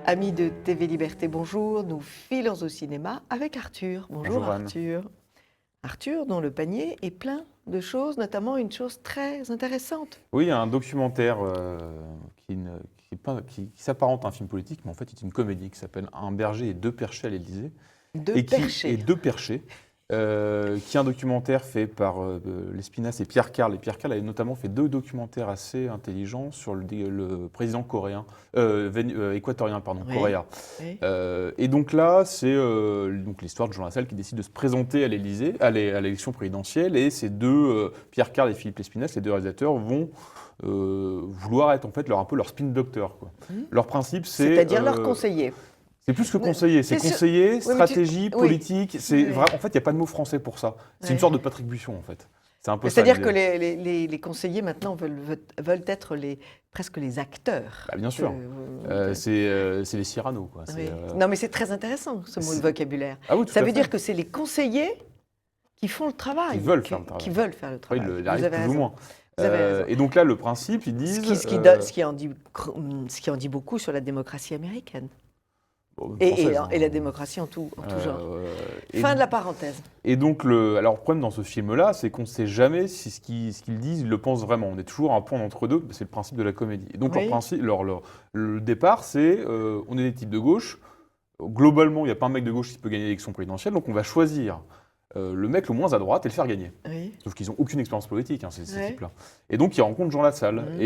Amis de TV Liberté, bonjour. Nous filons au cinéma avec Arthur. Bonjour Anne. Arthur. Arthur, dont le panier est plein de choses, notamment une chose très intéressante. Oui, il y a un documentaire qui s'apparente à un film politique, mais en fait, c'est une comédie qui s'appelle Un berger et deux perchés à l'Élysée. De perchés. Deux perchés, qui est un documentaire fait par Lespinasse et Pierre Carl. Et Pierre Carl a notamment fait deux documentaires assez intelligents sur le président équatorien, Oui. Correa. Oui. Et donc là, c'est donc l'histoire de Jean Lassalle qui décide de se présenter à l'Élysée, à l'élection présidentielle, et ces deux, Pierre Carl et Philippe Lespinasse, les deux réalisateurs, vont vouloir être en fait un peu leur spin doctor, quoi. Leur principe, C'est-à-dire leur conseiller. c'est plus que conseiller, c'est C'est conseiller, sûr. Oui, stratégie, oui. politique. C'est Oui. en fait, il n'y a pas de mot français pour ça. C'est une Oui. sorte de Patrick Buisson, en fait. C'est un peu ça. C'est-à-dire que l'idée. les conseillers maintenant veulent être presque les acteurs. Bah, bien sûr. C'est les Cyrano, quoi. Oui. Non, mais c'est très intéressant, ce mot de vocabulaire. Ah oui, tout Ça à veut fait. dire que c'est les conseillers qui font le travail. Qui veulent faire le travail. Qui veulent faire le Oui, travail. il Vous arrive avez plus ou raison. moins. Vous avez raison. Et donc là, le principe, ils disent... Ce qui en dit beaucoup sur la démocratie américaine. française, Et la démocratie en tout genre. et- Fin de la parenthèse. Et donc, alors, le problème dans ce film-là, c'est qu'on ne sait jamais si ce qu'ils disent, ils le pensent vraiment. On est toujours un point entre deux, c'est le principe de la comédie. Et donc, Oui. le départ, c'est on est des types de gauche. Globalement, il n'y a pas un mec de gauche qui peut gagner l'élection présidentielle, donc on va choisir le mec le moins à droite et le faire gagner. Oui. Sauf qu'ils n'ont aucune expérience politique, hein, ces Ouais. types-là. Et donc, ils rencontrent Jean Lassalle. Mhm.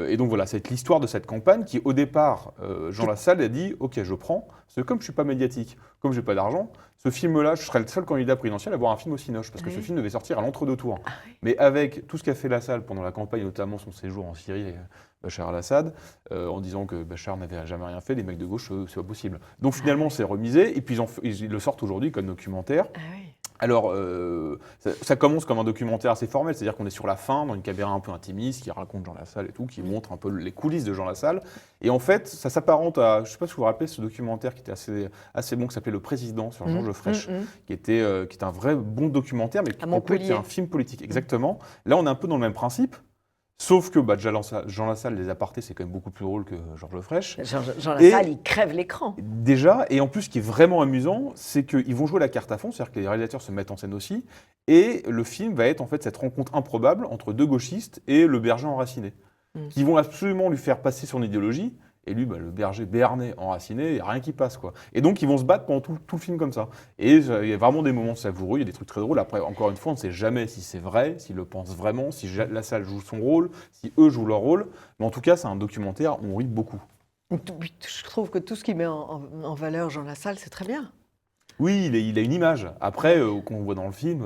Et donc, voilà, c'est l'histoire de cette campagne qui, au départ, Jean Lassalle a dit « Ok, je prends, parce que comme je ne suis pas médiatique, comme je n'ai pas d'argent, ce film-là, je serai le seul candidat présidentiel à avoir un film au Cinoche, parce que Oui. ce film devait sortir à l'entre-deux tours. Ah oui. Mais avec tout ce qu'a fait Lassalle pendant la campagne, notamment son séjour en Syrie et Bachar al-Assad, en disant que Bachar n'avait jamais rien fait, les mecs de gauche, c'est pas possible. Donc finalement, c'est remisé, et puis ils le sortent aujourd'hui comme documentaire. Ah oui. Alors, ça commence comme un documentaire assez formel, c'est-à-dire qu'on est sur la fin, dans une caméra un peu intimiste, qui raconte Jean Lassalle et tout, qui montre un peu les coulisses de Jean Lassalle. Et en fait, ça s'apparente à, je ne sais pas si vous vous rappelez, ce documentaire qui était assez bon, qui s'appelait Le Président, sur Georges Frêche, qui était un vrai bon documentaire, mais qui pour le coup, était un film politique. Exactement. Là, on est un peu dans le même principe. Sauf que Jean Lassalle, les apartés, c'est quand même beaucoup plus drôle que Georges Frêche. Jean Lassalle, il crève l'écran. Déjà, et en plus, ce qui est vraiment amusant, c'est qu'ils vont jouer la carte à fond, c'est-à-dire que les réalisateurs se mettent en scène aussi, et le film va être en fait cette rencontre improbable entre deux gauchistes et le berger enraciné, qui vont absolument lui faire passer son idéologie, et lui, le berger béarnais enraciné, il n'y a rien qui passe, quoi. Et donc, ils vont se battre pendant tout le film comme ça. Et il y a vraiment des moments savoureux, il y a des trucs très drôles. Après, encore une fois, on ne sait jamais si c'est vrai, s'ils le pensent vraiment, si Lassalle joue son rôle, si eux jouent leur rôle. Mais en tout cas, c'est un documentaire où on rit beaucoup. Je trouve que tout ce qui met en valeur Jean Lassalle, c'est très bien. Oui, il a une image. Après, qu'on voit dans le film,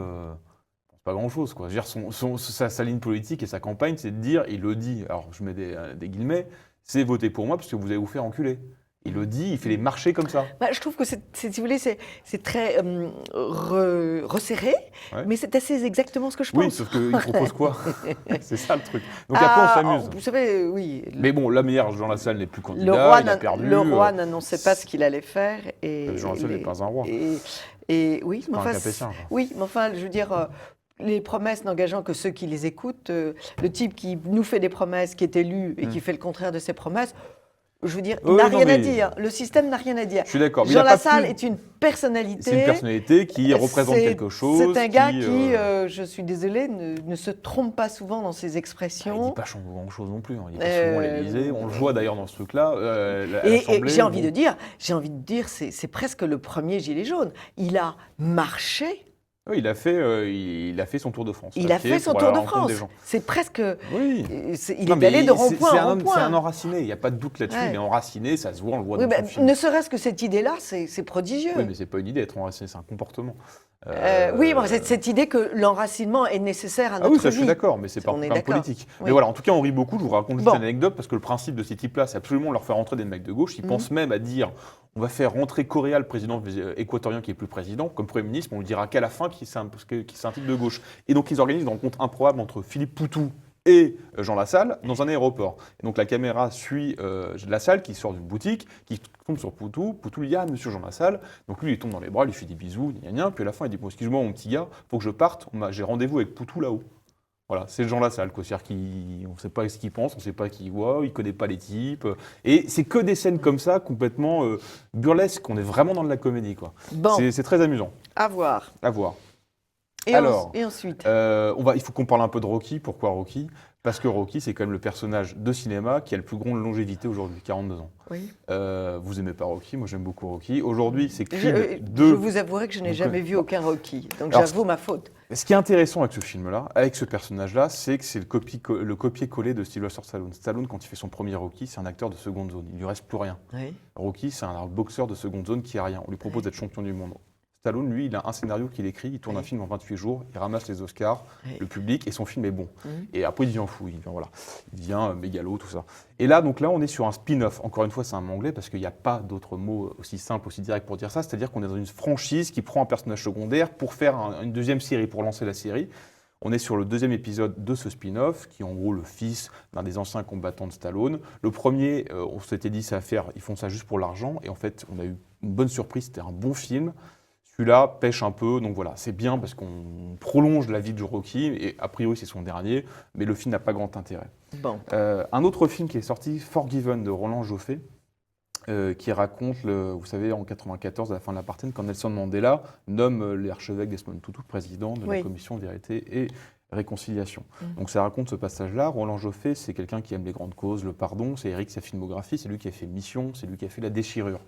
c'est pas grand-chose, quoi. Je veux dire, sa ligne politique et sa campagne, c'est de dire, il le dit, alors je mets des guillemets, c'est voter pour moi parce que vous allez vous faire enculer. Il le dit, il fait les marchés comme ça. Bah, je trouve que, si vous voulez, c'est très resserré, Ouais. mais c'est assez exactement ce que je pense. Oui, sauf qu'il propose quoi? C'est ça le truc. Donc après, on s'amuse. Vous savez, oui. Mais bon, la meilleure, Jean Lassalle n'est plus candidat, il a perdu. Le roi n'annonçait pas ce qu'il allait faire. Et Jean Lassalle n'est pas un roi. Et oui, mais Pas un enfin, Capétien, quoi. oui, mais enfin, je veux dire, les promesses n'engageant que ceux qui les écoutent, le type qui nous fait des promesses, qui est élu et qui fait le contraire de ses promesses, je veux dire, Oui, n'a non, rien à mais- dire. Le système n'a rien à dire. Je suis d'accord. mais il Jean a pas Lassalle plus- est une personnalité. C'est une personnalité qui représente C'est- quelque chose. C'est un gars qui, je suis désolée, ne se trompe pas souvent dans ses Il expressions. dit pas grand-chose non plus. Hein. Il dit pas souvent à l'Élysée. On le voit d'ailleurs dans ce truc-là. À Et l'Assemblée, j'ai envie de dire, c'est presque le premier gilet jaune. Il a marché. Oui, il a fait son Tour de France. Il a fait son pour Tour aller à de la rencontre France. des gens. C'est presque. Oui. Il Non, est mais allé de rond-point c'est en un- C'est rond-point. un enraciné, il n'y a pas de doute là-dessus. Ouais. Il est enraciné, ça se voit, on le voit Oui, dans son film. ne serait-ce que cette idée-là, c'est prodigieux. Oui, mais c'est pas une idée d'être enraciné, c'est un comportement. Oui, bon, cette idée que l'enracinement est nécessaire à notre Ah oui, ça vie. je suis d'accord, mais c'est pas On est un d'accord. politique. Oui. Mais voilà, en tout cas, on rit beaucoup. Je vous raconte juste Bon. une anecdote parce que le principe de ces types-là, c'est absolument leur faire rentrer des mecs de gauche. Ils pensent même à dire on va faire rentrer Correa, le président équatorien qui est plus président, comme Premier ministre, mais on lui dira qu'à la fin qu'il c'est un type de gauche. Et donc, ils organisent une rencontre improbable entre Philippe Poutou et Jean Lassalle dans un aéroport. Et donc la caméra suit Lassalle qui sort d'une boutique, qui tombe sur Poutou. Poutou lui dit ah monsieur Jean Lassalle. Donc lui il tombe dans les bras, il lui fait des bisous, gna gna. Puis à la fin il dit bon excuse-moi mon petit gars, faut que je parte. J'ai rendez-vous avec Poutou là-haut. Voilà, ces gens-là, c'est quoi. C'est-à-dire qu'on ne sait pas ce qu'ils pensent, on ne sait pas qui voit, ils ne connaissent pas les types. Et c'est que des scènes comme ça, complètement burlesques. On est vraiment dans de la comédie, quoi. Bon, C'est très amusant. à voir. À voir. Et, Alors, et ensuite il faut qu'on parle un peu de Rocky. Pourquoi Rocky? Parce que Rocky, c'est quand même le personnage de cinéma qui a le plus grande longévité aujourd'hui, 42 ans. Oui. Vous aimez pas Rocky? Moi, j'aime beaucoup Rocky. Aujourd'hui, c'est Je, Creed je 2. vous avouerai que je n'ai jamais vu aucun Rocky, donc Alors, j'avoue ma faute. Ce qui est intéressant avec ce film-là, avec ce personnage-là, c'est que c'est le copier-coller de Sylvester Stallone. Stallone, quand il fait son premier Rocky, c'est un acteur de seconde zone. Il lui reste plus rien. Oui. Rocky, c'est un boxeur de seconde zone qui a rien. On lui propose d'être champion du monde. Stallone, lui, il a un scénario qu'il écrit, il tourne un film en 28 jours, il ramasse les Oscars, le public, et son film est bon. Et après, il devient fou, il devient mégalo, tout ça. Et là, on est sur un spin-off. Encore une fois, c'est un mot anglais parce qu'il n'y a pas d'autre mot aussi simple, aussi direct pour dire ça. C'est-à-dire qu'on est dans une franchise qui prend un personnage secondaire pour faire une deuxième série, pour lancer la série. On est sur le deuxième épisode de ce spin-off, qui est en gros le fils d'un des anciens combattants de Stallone. Le premier, on s'était dit, ils font ça juste pour l'argent. Et en fait, on a eu une bonne surprise, c'était un bon film. Celui-là pêche un peu, donc voilà, c'est bien parce qu'on prolonge la vie de Rocky, et a priori c'est son dernier, mais le film n'a pas grand intérêt. Bon. Un autre film qui est sorti, Forgiven, de Roland Joffé, qui raconte, vous savez, en 1994, à la fin de l'apartheid, quand Nelson Mandela nomme l'archevêque Desmond Tutu président de la commission Vérité et Réconciliation. Donc ça raconte ce passage-là. Roland Joffé, c'est quelqu'un qui aime les grandes causes, le pardon, c'est Eric, sa filmographie, c'est lui qui a fait Mission, c'est lui qui a fait La Déchirure.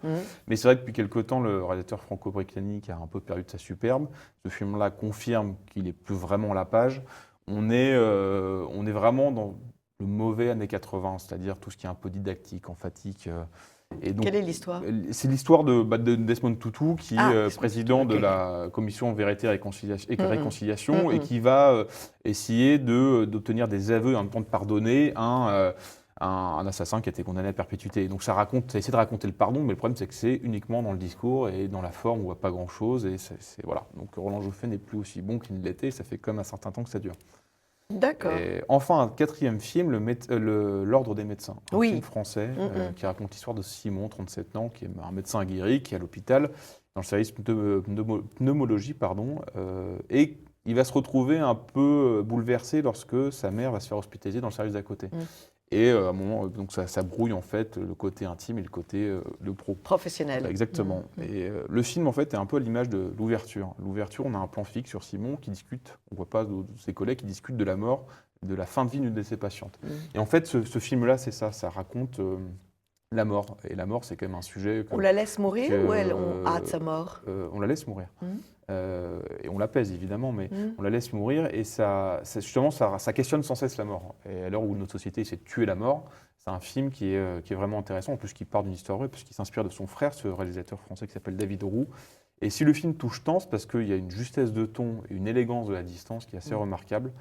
Mais c'est vrai que depuis quelque temps, le réalisateur franco-britannique a un peu perdu de sa superbe. Ce film-là confirme qu'il n'est plus vraiment à la page. On est vraiment dans le mauvais années 80, c'est-à-dire tout ce qui est un peu didactique, emphatique. Et donc, quelle est l'histoire? C'est l'histoire de Desmond Tutu, qui est président de la commission Vérité et Réconciliation, et qui va essayer d'obtenir des aveux et en même temps de pardonner un assassin qui a été condamné à perpétuité. Et donc ça essaie de raconter le pardon, mais le problème c'est que c'est uniquement dans le discours et dans la forme, on ne voit pas grand-chose. Et voilà. Donc Roland Joffé n'est plus aussi bon qu'il ne l'était, ça fait comme un certain temps que ça dure. D'accord. Et enfin, un quatrième film, L'Ordre des médecins, un film français qui raconte l'histoire de Simon, 37 ans, qui est un médecin aguerri, qui est à l'hôpital, dans le service de pneumologie, et il va se retrouver un peu bouleversé lorsque sa mère va se faire hospitaliser dans le service d'à côté. Et à un moment, donc ça brouille en fait le côté intime et le côté le professionnel. Exactement. Et le film en fait est un peu à l'image de l'ouverture. L'ouverture, on a un plan fixe sur Simon qui discute, on voit pas ses collègues qui discutent de la mort, de la fin de vie d'une de ses patientes. Et en fait, ce film-là, c'est ça raconte la mort. Et la mort, c'est quand même un sujet. On la laisse mourir ou on hâte sa mort? On la laisse mourir. Et on l'apaise évidemment, mais on la laisse mourir et ça questionne sans cesse la mort. Et à l'heure où notre société essaie de tuer la mort, c'est un film qui est vraiment intéressant, en plus qui part d'une histoire vraie, puisqu'il s'inspire de son frère, ce réalisateur français qui s'appelle David Roux. Et si le film touche tant, c'est parce qu'il y a une justesse de ton et une élégance de la distance qui est assez remarquable.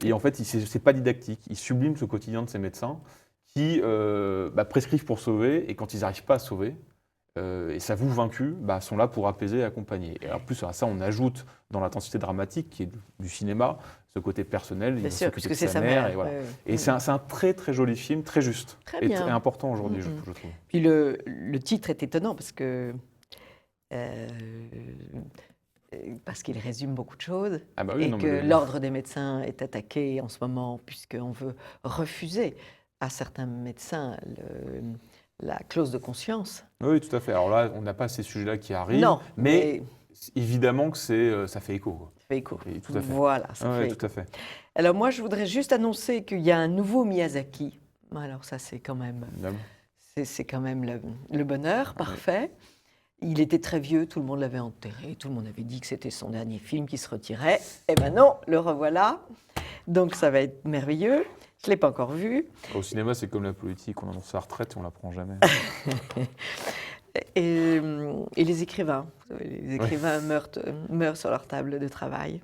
Et en fait, c'est pas didactique, il sublime ce quotidien de ces médecins qui prescrivent pour sauver, et quand ils n'arrivent pas à sauver, et s'avouent vaincus, sont là pour apaiser et accompagner. Et en plus à ça, on ajoute dans l'intensité dramatique qui est du cinéma, ce côté personnel. Bien sûr, puisque c'est sa mère. Et, voilà. Et c'est un très très joli film, très juste, et très important aujourd'hui, je trouve. Puis le titre est étonnant parce qu'il résume beaucoup de choses, et que l'ordre des médecins est attaqué en ce moment, puisqu'on veut refuser à certains médecins la clause de conscience. Oui, tout à fait. Alors là, on n'a pas ces sujets-là qui arrivent, mais évidemment que ça fait écho. Quoi. Ça fait écho. Et tout à fait. Voilà, ça fait écho. Tout à fait. Alors moi, je voudrais juste annoncer qu'il y a un nouveau Miyazaki. Alors ça, c'est quand même, le bonheur parfait. Il était très vieux, tout le monde l'avait enterré, tout le monde avait dit que c'était son dernier film qui se retirait. Eh ben non, le revoilà. Donc ça va être merveilleux. Je ne l'ai pas encore vu. Au cinéma, c'est comme la politique, on annonce sa retraite et on ne la prend jamais. Et les écrivains. Les écrivains meurent sur leur table de travail.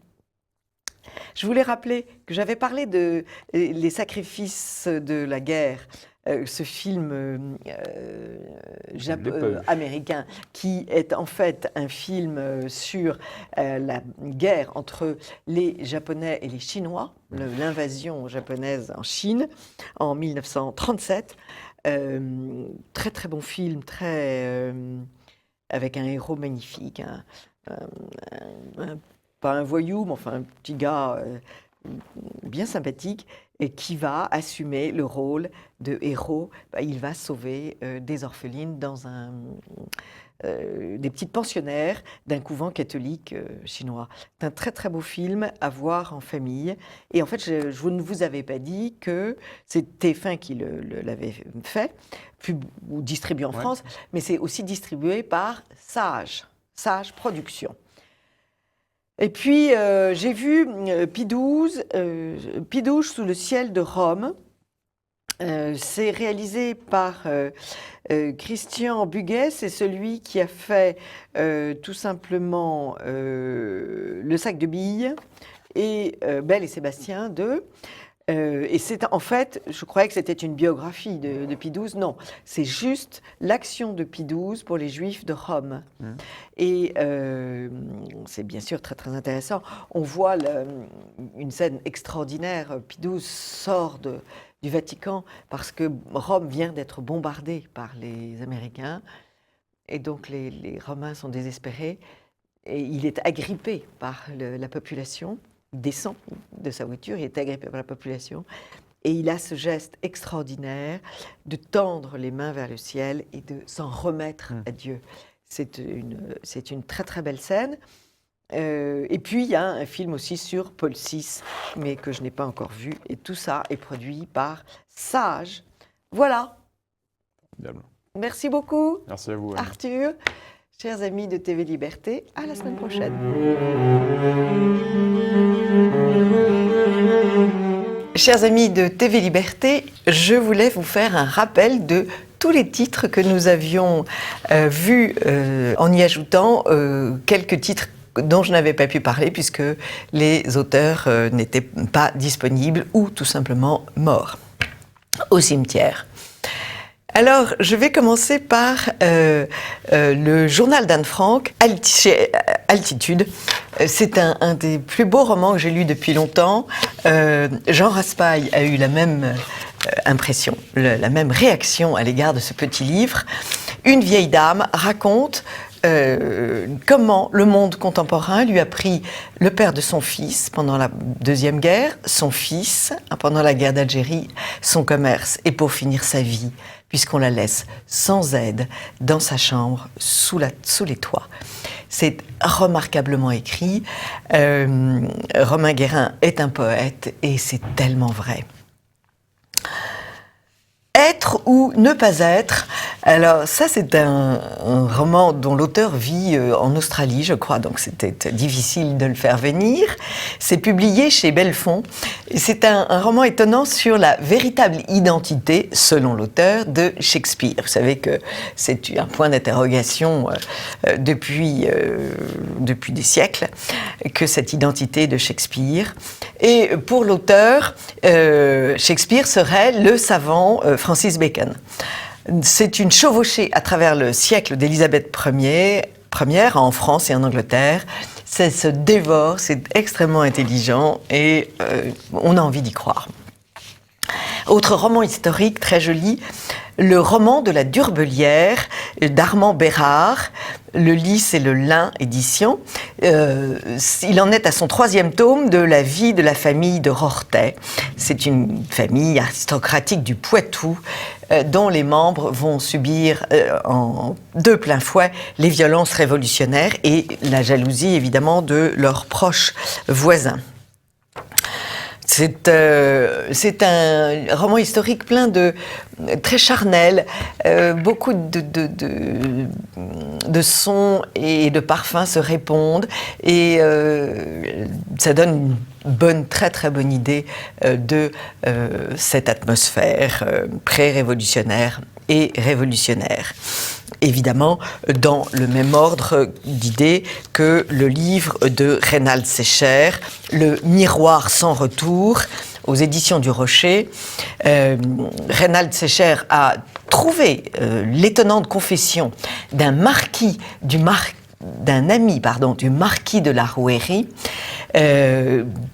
Je voulais rappeler que j'avais parlé de Les sacrifices de la guerre, ce film américain qui est en fait un film sur la guerre entre les Japonais et les Chinois, l'invasion japonaise en Chine en 1937. Très très bon film, avec un héros magnifique, pas un voyou, mais enfin un petit gars bien sympathique, et qui va assumer le rôle de héros. Il va sauver des orphelines dans des petites pensionnaires d'un couvent catholique chinois. C'est un très très beau film à voir en famille. Et en fait, je ne vous avais pas dit que c'est TF1 qui l'avait fait, ou distribué en France, mais c'est aussi distribué par Sage Productions. Et puis, j'ai vu Pidouze sous le ciel de Rome. C'est réalisé par Christian Buguet, c'est celui qui a fait tout simplement Le sac de billes et Belle et Sébastien 2. Et c'est en fait, je croyais que c'était une biographie de Pidouze. Non, c'est juste l'action de Pidouze pour les Juifs de Rome. Et c'est bien sûr très très intéressant. On voit une scène extraordinaire. Pidouze sort du Vatican parce que Rome vient d'être bombardée par les Américains. Et donc les Romains sont désespérés. Et il est agrippé par la population. Il descend de sa voiture, il est agrippé par la population. Et il a ce geste extraordinaire de tendre les mains vers le ciel et de s'en remettre à Dieu. C'est une très très belle scène. Et puis il y a un film aussi sur Paul VI, mais que je n'ai pas encore vu. Et tout ça est produit par Sage. Voilà. Formidable. Merci beaucoup. Merci à vous, Anne. Arthur. Chers amis de TV Liberté, à la semaine prochaine. Chers amis de TV Liberté, je voulais vous faire un rappel de tous les titres que nous avions vus en y ajoutant quelques titres dont je n'avais pas pu parler puisque les auteurs n'étaient pas disponibles ou tout simplement morts au cimetière. Alors, je vais commencer par le journal d'Anne Frank, chez Altitude. C'est un des plus beaux romans que j'ai lu depuis longtemps. Jean Raspail a eu la même impression, la même réaction à l'égard de ce petit livre. Une vieille dame raconte comment le monde contemporain lui a pris le père de son fils pendant la Deuxième Guerre, son fils pendant la guerre d'Algérie, son commerce et pour finir sa vie, puisqu'on la laisse sans aide dans sa chambre sous les toits. C'est remarquablement écrit. Romain Guérin est un poète et c'est tellement vrai. Être ou ne pas être. Alors ça, c'est un roman dont l'auteur vit en Australie, je crois, donc c'était difficile de le faire venir. C'est publié chez Belfond. C'est un roman étonnant sur la véritable identité, selon l'auteur, de Shakespeare. Vous savez que c'est un point d'interrogation depuis des siècles, que cette identité de Shakespeare. Et pour l'auteur, Shakespeare serait le savant Francis Bacon. C'est une chevauchée à travers le siècle d'Élisabeth Ière en France et en Angleterre. Ça se dévore, c'est extrêmement intelligent et on a envie d'y croire. Autre roman historique très joli, le roman de la Durbelière d'Armand Bérard. Le Lys et le Lin édition. Il en est à son 3e tome de la vie de la famille de Rorthais. C'est une famille aristocratique du Poitou dont les membres vont subir de plein fouet les violences révolutionnaires et la jalousie évidemment de leurs proches voisins. C'est un roman historique plein très charnel, beaucoup de sons et de parfums se répondent et ça donne une très très bonne idée de cette atmosphère pré-révolutionnaire et révolutionnaire. Évidemment, dans le même ordre d'idées que le livre de Reynald Secher, Le miroir sans retour, aux éditions du Rocher. Reynald Secher a trouvé l'étonnante confession d'un ami du marquis de la Rouërie,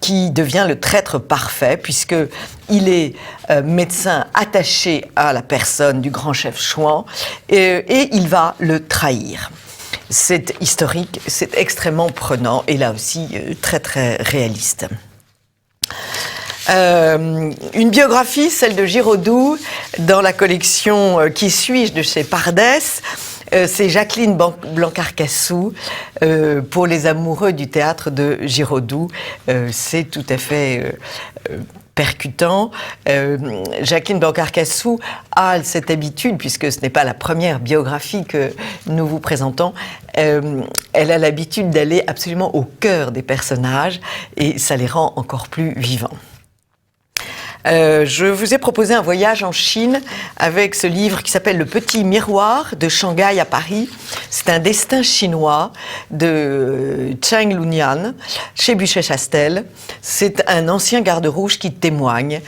qui devient le traître parfait, puisqu'il est médecin attaché à la personne du grand chef Chouan, et il va le trahir. C'est historique, c'est extrêmement prenant, et là aussi très très réaliste. Une biographie, celle de Giraudoux, dans la collection Qui suis-je de chez Pardès. C'est Jacqueline Blanc-Carcassou, pour les amoureux du théâtre de Giraudoux. C'est tout à fait percutant. Jacqueline Blanc-Carcassou a cette habitude, puisque ce n'est pas la première biographie que nous vous présentons, elle a l'habitude d'aller absolument au cœur des personnages et ça les rend encore plus vivants. Je vous ai proposé un voyage en Chine avec ce livre qui s'appelle Le Petit Miroir, de Shanghai à Paris. C'est un destin chinois de Cheng Lunian, chez Buchet-Chastel. C'est un ancien garde rouge qui témoigne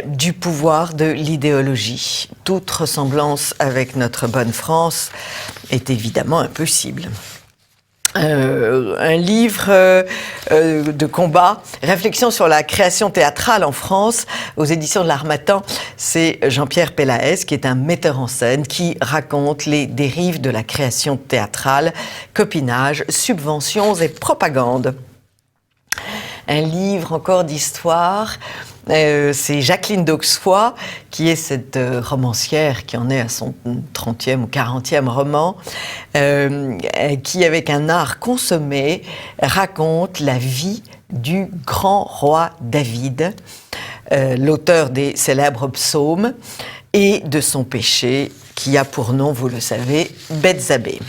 du pouvoir de l'idéologie. Toute ressemblance avec notre bonne France est évidemment impossible. Un livre de combat, Réflexion sur la création théâtrale en France, aux éditions de l'Harmattan. C'est Jean-Pierre Pélaès, qui est un metteur en scène, qui raconte les dérives de la création théâtrale, copinage, subventions et propagande. Un livre encore d'histoire, c'est Jacqueline d'Auxfoy, qui est cette romancière qui en est à son 30e ou 40e roman, qui, avec un art consommé, raconte la vie du grand roi David, l'auteur des célèbres psaumes, et de son péché, qui a pour nom, vous le savez, Bethzabée.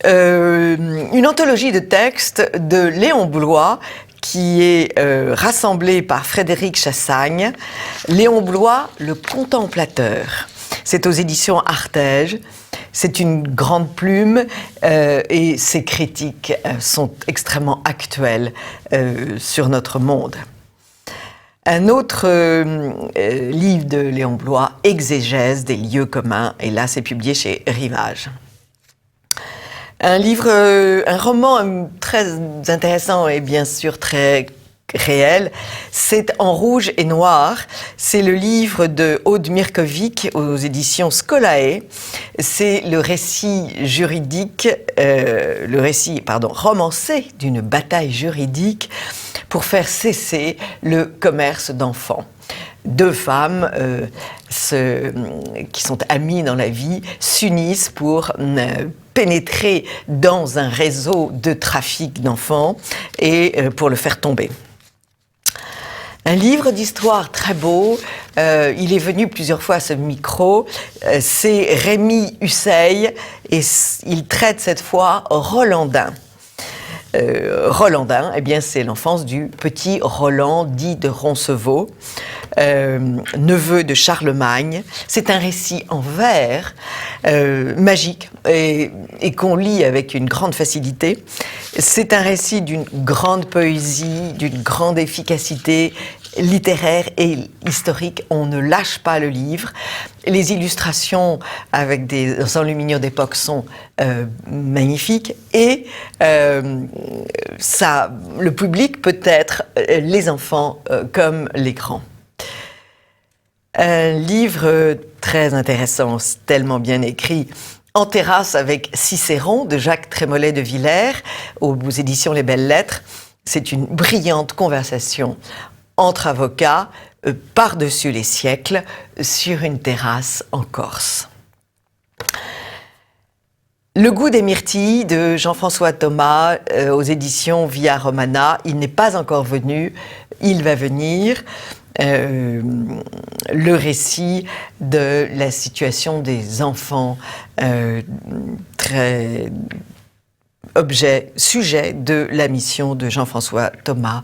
Une anthologie de textes de Léon Bloy, qui est rassemblée par Frédéric Chassagne. Léon Bloy, le contemplateur. C'est aux éditions Artege. C'est une grande plume et ses critiques sont extrêmement actuelles sur notre monde. Un autre livre de Léon Bloy, Exégèse des lieux communs, et là c'est publié chez Rivage. Un livre, un roman très intéressant et bien sûr très réel, c'est En rouge et noir. C'est le livre de Aude Mirkovic aux éditions Scolae. C'est le récit romancé d'une bataille juridique pour faire cesser le commerce d'enfants. Deux femmes qui sont amies dans la vie s'unissent pour pénétrer dans un réseau de trafic d'enfants et pour le faire tomber. Un livre d'histoire très beau, il est venu plusieurs fois à ce micro, c'est Rémi Husseil et il traite cette fois Rolandin. Rolandin, eh bien, c'est l'enfance du petit Roland, dit de Roncevaux, neveu de Charlemagne. C'est un récit en vers, magique, et qu'on lit avec une grande facilité. C'est un récit d'une grande poésie, d'une grande efficacité littéraire et historique. On ne lâche pas le livre. Les illustrations avec des enluminures d'époque sont magnifiques et le public peut être les enfants comme les grands. Un livre très intéressant, tellement bien écrit, En terrasse avec Cicéron de Jacques Trémollet de Villers aux éditions Les Belles Lettres. C'est une brillante conversation entre avocats, par-dessus les siècles, sur une terrasse en Corse. Le goût des myrtilles de Jean-François Thomas aux éditions Via Romana. Il n'est pas encore venu, il va venir. Le récit de la situation des enfants, sujet de la mission de Jean-François Thomas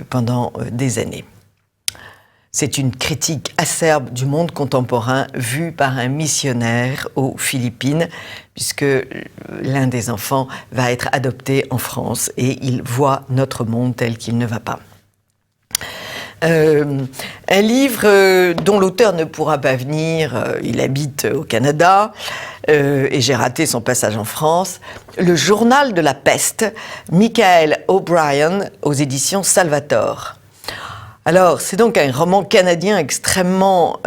pendant des années. C'est une critique acerbe du monde contemporain vue par un missionnaire aux Philippines, puisque l'un des enfants va être adopté en France et il voit notre monde tel qu'il ne va pas. Un livre dont l'auteur ne pourra pas venir, il habite au Canada et j'ai raté son passage en France. Le Journal de la peste, Michael O'Brien aux éditions Salvator. Alors, c'est donc un roman canadien extrêmement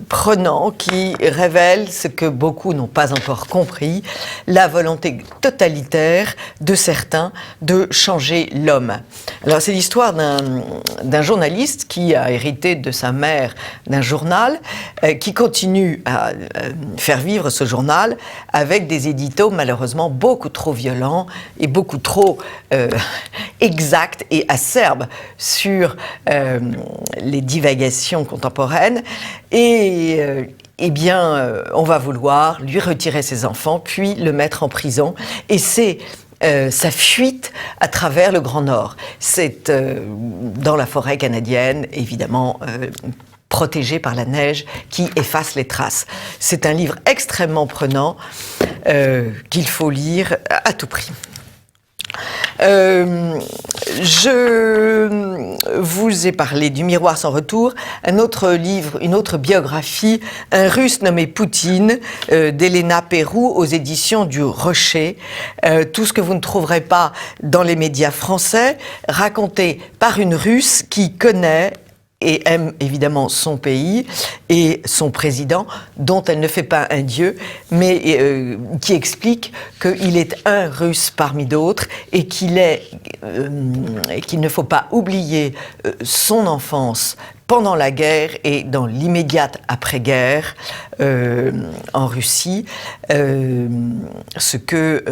prenant qui révèle ce que beaucoup n'ont pas encore compris, la volonté totalitaire de certains de changer l'homme. Alors, c'est l'histoire d'un journaliste qui a hérité de sa mère d'un journal, qui continue à faire vivre ce journal avec des éditos malheureusement beaucoup trop violents et beaucoup trop exacts et acerbes sur les divagations contemporaines et eh bien, on va vouloir lui retirer ses enfants puis le mettre en prison et c'est sa fuite à travers le Grand Nord. C'est dans la forêt canadienne, évidemment protégé par la neige qui efface les traces. C'est un livre extrêmement prenant qu'il faut lire à tout prix. Je vous ai parlé du Miroir sans retour, un autre livre, une autre biographie, un Russe nommé Poutine, d'Elena Perrou aux éditions du Rocher. Tout ce que vous ne trouverez pas dans les médias français, raconté par une Russe qui connaît et aime évidemment son pays et son président, dont elle ne fait pas un dieu, mais qui explique qu'il est un Russe parmi d'autres et qu'il ne faut pas oublier son enfance pendant la guerre et dans l'immédiate après-guerre en Russie, ce que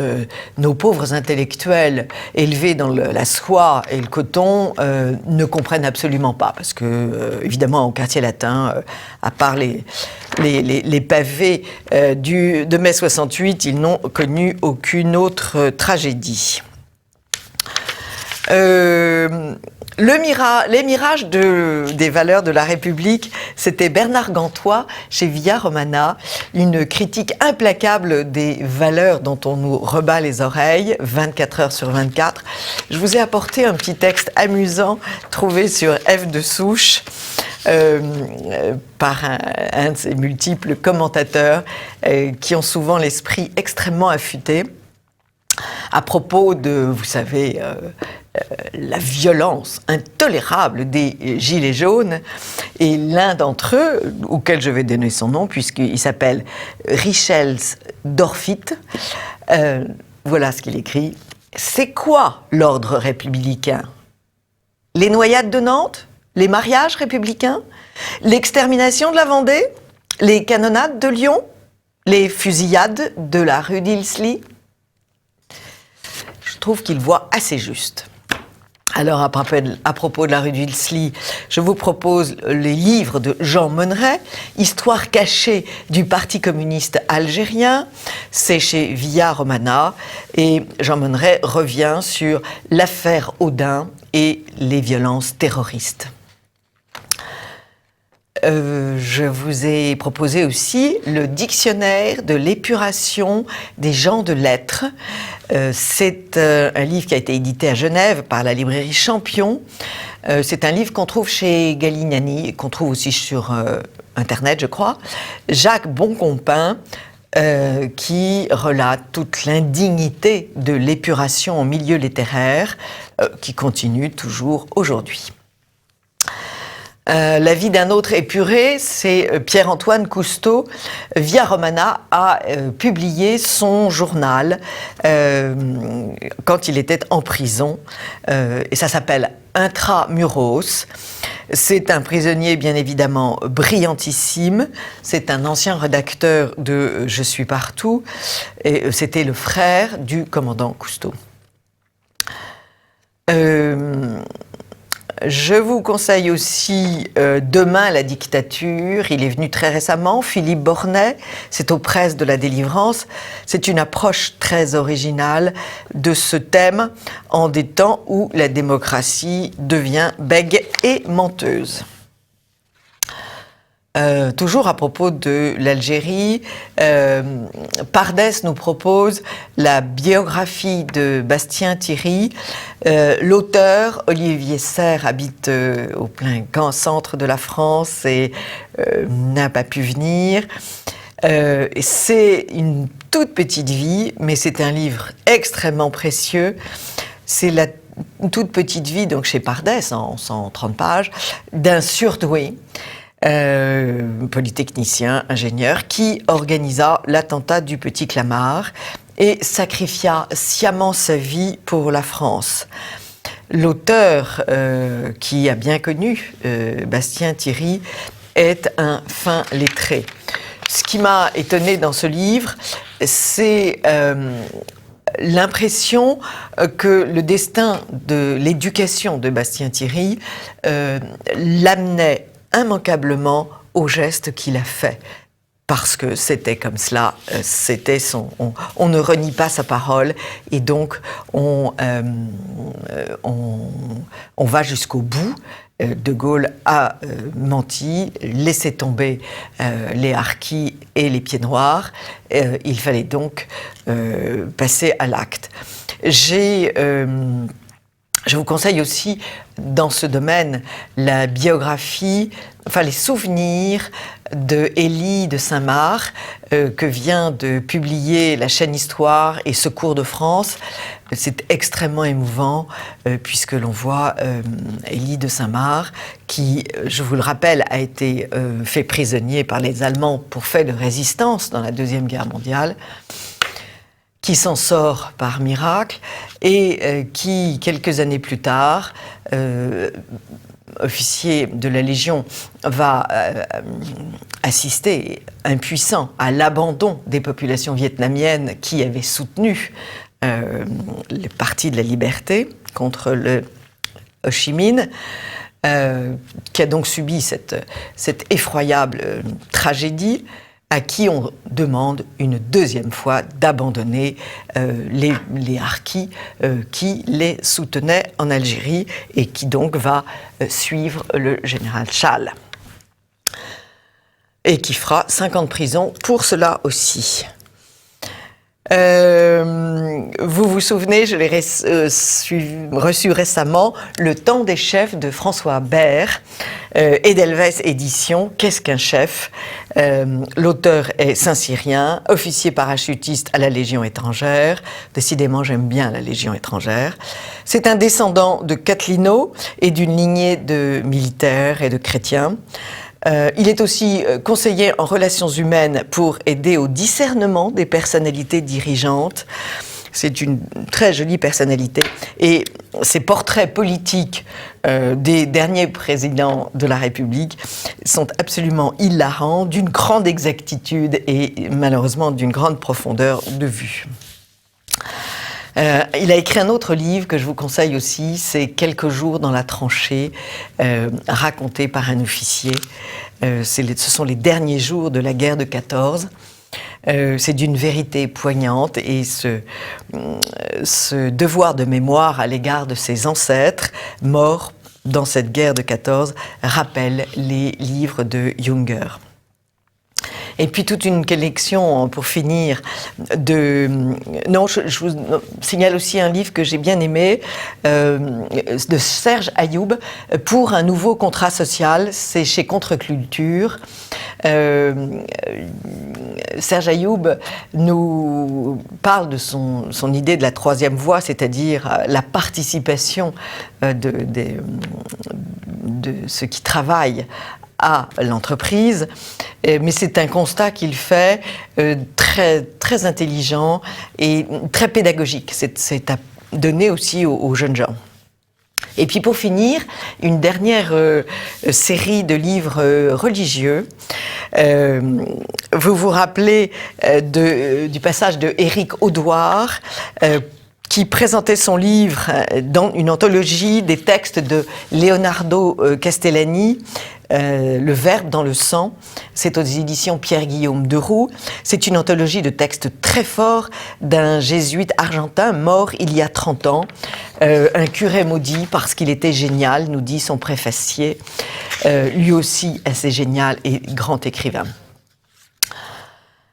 nos pauvres intellectuels élevés dans la soie et le coton ne comprennent absolument pas, parce que évidemment au quartier latin, à part les pavés de mai 68, ils n'ont connu aucune autre tragédie. Les mirages des valeurs de la République, c'était Bernard Gantois chez Via Romana, une critique implacable des valeurs dont on nous rebat les oreilles 24 heures sur 24. Je vous ai apporté un petit texte amusant trouvé sur F de Souche par un de ces multiples commentateurs qui ont souvent l'esprit extrêmement affûté à propos de, vous savez, la violence intolérable des Gilets jaunes. Et l'un d'entre eux, auquel je vais donner son nom, puisqu'il s'appelle Richels Dorfit, voilà ce qu'il écrit. « C'est quoi l'ordre républicain ? Les noyades de Nantes ? Les mariages républicains ? L'extermination de la Vendée ? Les canonnades de Lyon ? Les fusillades de la rue d'Ilsley ?» Je trouve qu'il voit assez juste. Alors, à propos de la rue d'Ilsley, je vous propose les livres de Jean Monneret, Histoire cachée du Parti communiste algérien. C'est chez Via Romana. Et Jean Monneret revient sur l'affaire Audin et les violences terroristes. Je vous ai proposé aussi le dictionnaire de l'épuration des gens de lettres. C'est un livre qui a été édité à Genève par la librairie Champion. C'est un livre qu'on trouve chez Galignani, qu'on trouve aussi sur Internet, je crois. Jacques Boncompin, qui relate toute l'indignité de l'épuration en milieu littéraire, qui continue toujours aujourd'hui. La vie d'un autre épuré, c'est Pierre-Antoine Cousteau. Via Romana a publié son journal quand il était en prison, et ça s'appelle Intramuros. C'est un prisonnier bien évidemment brillantissime, c'est un ancien rédacteur de Je suis partout, et c'était le frère du commandant Cousteau. Je vous conseille aussi Demain la dictature. Il est venu très récemment, Philippe Bornet. C'est aux presses de la Délivrance. C'est une approche très originale de ce thème en des temps où la démocratie devient bègue et menteuse. Toujours à propos de l'Algérie, Pardès nous propose la biographie de Bastien Thierry. L'auteur, Olivier Serre, habite au plein centre de la France et n'a pas pu venir. C'est une toute petite vie, mais c'est un livre extrêmement précieux. C'est toute petite vie, donc chez Pardès, en 130 pages, d'un surdoué, polytechnicien, ingénieur, qui organisa l'attentat du Petit Clamart et sacrifia sciemment sa vie pour la France. L'auteur, qui a bien connu Bastien Thierry, est un fin lettré. Ce qui m'a étonné dans ce livre, c'est l'impression que le destin de l'éducation de Bastien Thierry l'amenait immanquablement au geste qu'il a fait. Parce que c'était comme cela, on ne renie pas sa parole et donc on va jusqu'au bout. De Gaulle a menti, laissé tomber les harkis et les pieds noirs. Il fallait donc passer à l'acte. Je vous conseille aussi, dans ce domaine, la biographie, enfin les souvenirs de Élie de Saint-Marc, que vient de publier la chaîne Histoire et Secours de France. C'est extrêmement émouvant, puisque l'on voit Élie de Saint-Marc, qui, je vous le rappelle, a été fait prisonnier par les Allemands pour fait de résistance dans la Deuxième Guerre mondiale, qui s'en sort par miracle et qui, quelques années plus tard, officier de la Légion, va assister, impuissant, à l'abandon des populations vietnamiennes qui avaient soutenu le Parti de la Liberté contre le Ho Chi Minh, qui a donc subi cette effroyable tragédie, à qui on demande une deuxième fois d'abandonner les harkis qui les soutenaient en Algérie et qui donc va suivre le général Challe. Et qui fera 5 ans de prison pour cela aussi. Vous vous souvenez, je l'ai reçu récemment, Le Temps des chefs de François Bert, Edelweiss Éditions. Qu'est-ce qu'un chef? L'auteur est Saint-Cyrien, officier parachutiste à la Légion étrangère. Décidément, j'aime bien la Légion étrangère. C'est un descendant de Catlino et d'une lignée de militaires et de chrétiens. Il est aussi conseiller en relations humaines pour aider au discernement des personnalités dirigeantes. C'est une très jolie personnalité. Et ces portraits politiques des derniers présidents de la République sont absolument hilarants, d'une grande exactitude et malheureusement d'une grande profondeur de vue. Il a écrit un autre livre que je vous conseille aussi, c'est « Quelques jours dans la tranchée », raconté par un officier. Ce sont les derniers jours de la guerre de 14. C'est d'une vérité poignante et ce devoir de mémoire à l'égard de ses ancêtres morts dans cette guerre de 14 rappelle les livres de Junger. Et puis toute une collection, pour finir, je vous signale aussi un livre que j'ai bien aimé, de Serge Ayoub, pour un nouveau contrat social. C'est chez Contre-Culture. Serge Ayoub nous parle de son idée de la troisième voie, c'est-à-dire la participation de ceux qui travaillent à l'entreprise, mais c'est un constat qu'il fait très, très intelligent et très pédagogique. C'est à donner aussi aux jeunes gens. Et puis pour finir, une dernière série de livres religieux. Vous vous rappelez du passage de Éric Audouard, qui présentait son livre dans une anthologie des textes de Leonardo Castellani, Le Verbe dans le sang. C'est aux éditions Pierre-Guillaume Deroux. C'est une anthologie de textes très forts d'un jésuite argentin mort il y a 30 ans. Un curé maudit parce qu'il était génial, nous dit son préfacier. Lui aussi assez génial et grand écrivain.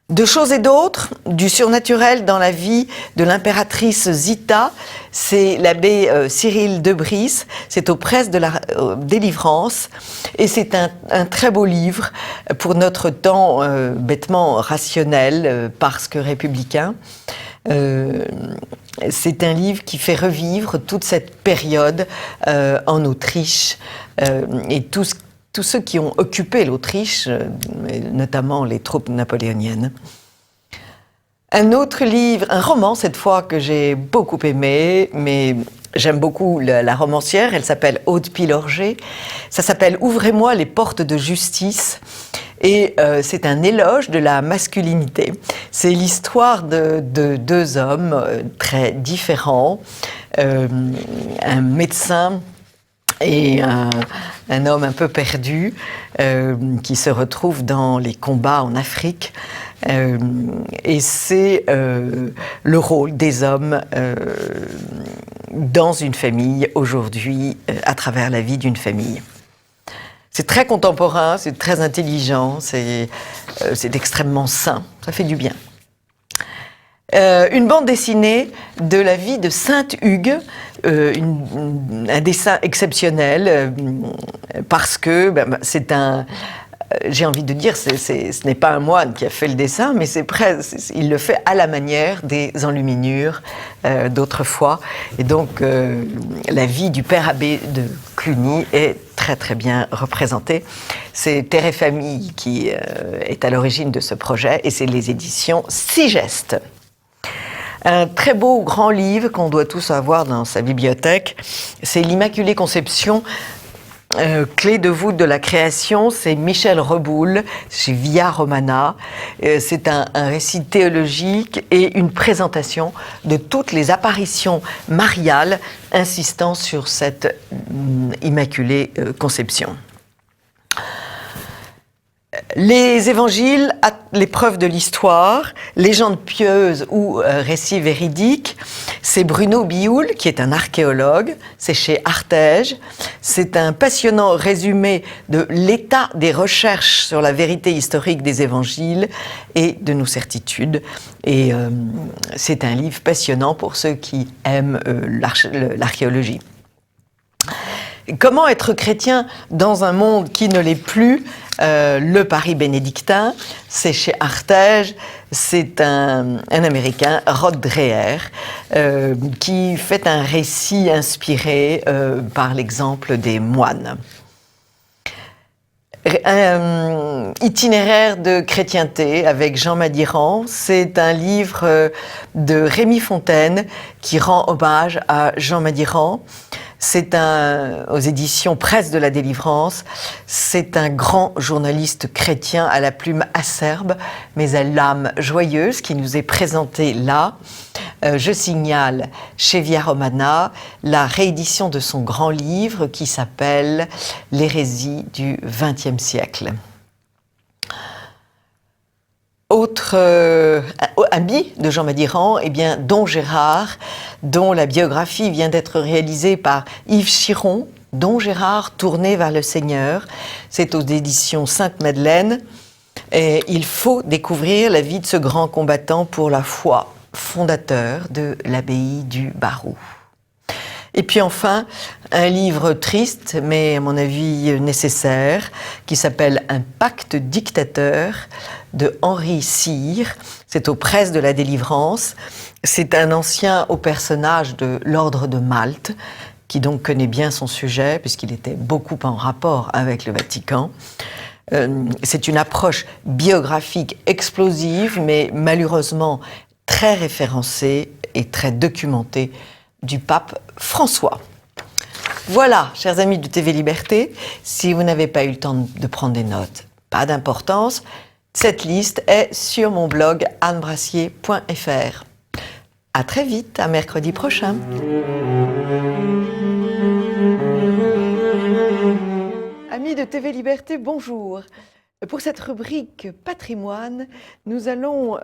De choses et d'autres, du surnaturel dans la vie de l'impératrice Zita, c'est l'abbé Cyril Debris, c'est aux presses de la délivrance, et c'est un très beau livre pour notre temps bêtement rationnel, parce que républicain. C'est un livre qui fait revivre toute cette période en Autriche et tous ceux qui ont occupé l'Autriche, notamment les troupes napoléoniennes. Un autre livre, un roman cette fois que j'ai beaucoup aimé, mais j'aime beaucoup la romancière, elle s'appelle Aude Pilorget. Ça s'appelle « Ouvrez-moi les portes de justice ». Et c'est un éloge de la masculinité. C'est l'histoire de deux hommes très différents, un médecin et un homme un peu perdu qui se retrouve dans les combats en Afrique. Et c'est le rôle des hommes dans une famille aujourd'hui, à travers la vie d'une famille. C'est très contemporain, c'est très intelligent, c'est extrêmement sain, ça fait du bien. Une bande dessinée de la vie de Sainte-Hugues, un dessin exceptionnel, parce que c'est un... J'ai envie de dire, ce n'est pas un moine qui a fait le dessin, mais il le fait à la manière des enluminures d'autrefois. Et donc, la vie du père abbé de Cluny est très très bien représentée. C'est Terre et Famille qui est à l'origine de ce projet, et c'est les éditions Sigeste. Un très beau grand livre qu'on doit tous avoir dans sa bibliothèque, c'est l'Immaculée Conception. Clé de voûte de la création, c'est Michel Reboul, chez Via Romana. C'est un récit théologique et une présentation de toutes les apparitions mariales insistant sur cette Immaculée Conception. Les évangiles à l'épreuve de l'histoire, légendes pieuses ou récits véridiques, c'est Bruno Bioul qui est un archéologue, c'est chez Artege. C'est un passionnant résumé de l'état des recherches sur la vérité historique des évangiles et de nos certitudes. Et c'est un livre passionnant pour ceux qui aiment l'archéologie. Comment être chrétien dans un monde qui ne l'est plus? Le Paris bénédictin, c'est chez Artege, c'est un Américain, Rod Dreher, qui fait un récit inspiré par l'exemple des moines. Itinéraire de chrétienté avec Jean Madiran, c'est un livre de Rémi Fontaine qui rend hommage à Jean Madiran. C'est aux éditions Presse de la Délivrance. C'est un grand journaliste chrétien à la plume acerbe, mais à l'âme joyeuse, qui nous est présenté là. Je signale chez Via Romana la réédition de son grand livre qui s'appelle « L'hérésie du XXe siècle ». Autre ami de Jean Madiran, eh bien, Don Gérard, dont la biographie vient d'être réalisée par Yves Chiron, Don Gérard tourné vers le Seigneur. C'est aux éditions Sainte-Madeleine. Et il faut découvrir la vie de ce grand combattant pour la foi, fondateur de l'abbaye du Barroux. Et puis enfin, un livre triste, mais à mon avis nécessaire, qui s'appelle « Un pacte dictateur » de Henri Cyr. C'est aux Presses de la Délivrance. C'est un ancien haut personnage de l'ordre de Malte, qui donc connaît bien son sujet, puisqu'il était beaucoup en rapport avec le Vatican. C'est une approche biographique explosive, mais malheureusement très référencée et très documentée du pape François. Voilà, chers amis de TV Liberté, si vous n'avez pas eu le temps de prendre des notes, pas d'importance, cette liste est sur mon blog annebrassier.fr. À très vite, à mercredi prochain. Amis de TV Liberté, bonjour. Pour cette rubrique patrimoine, nous allons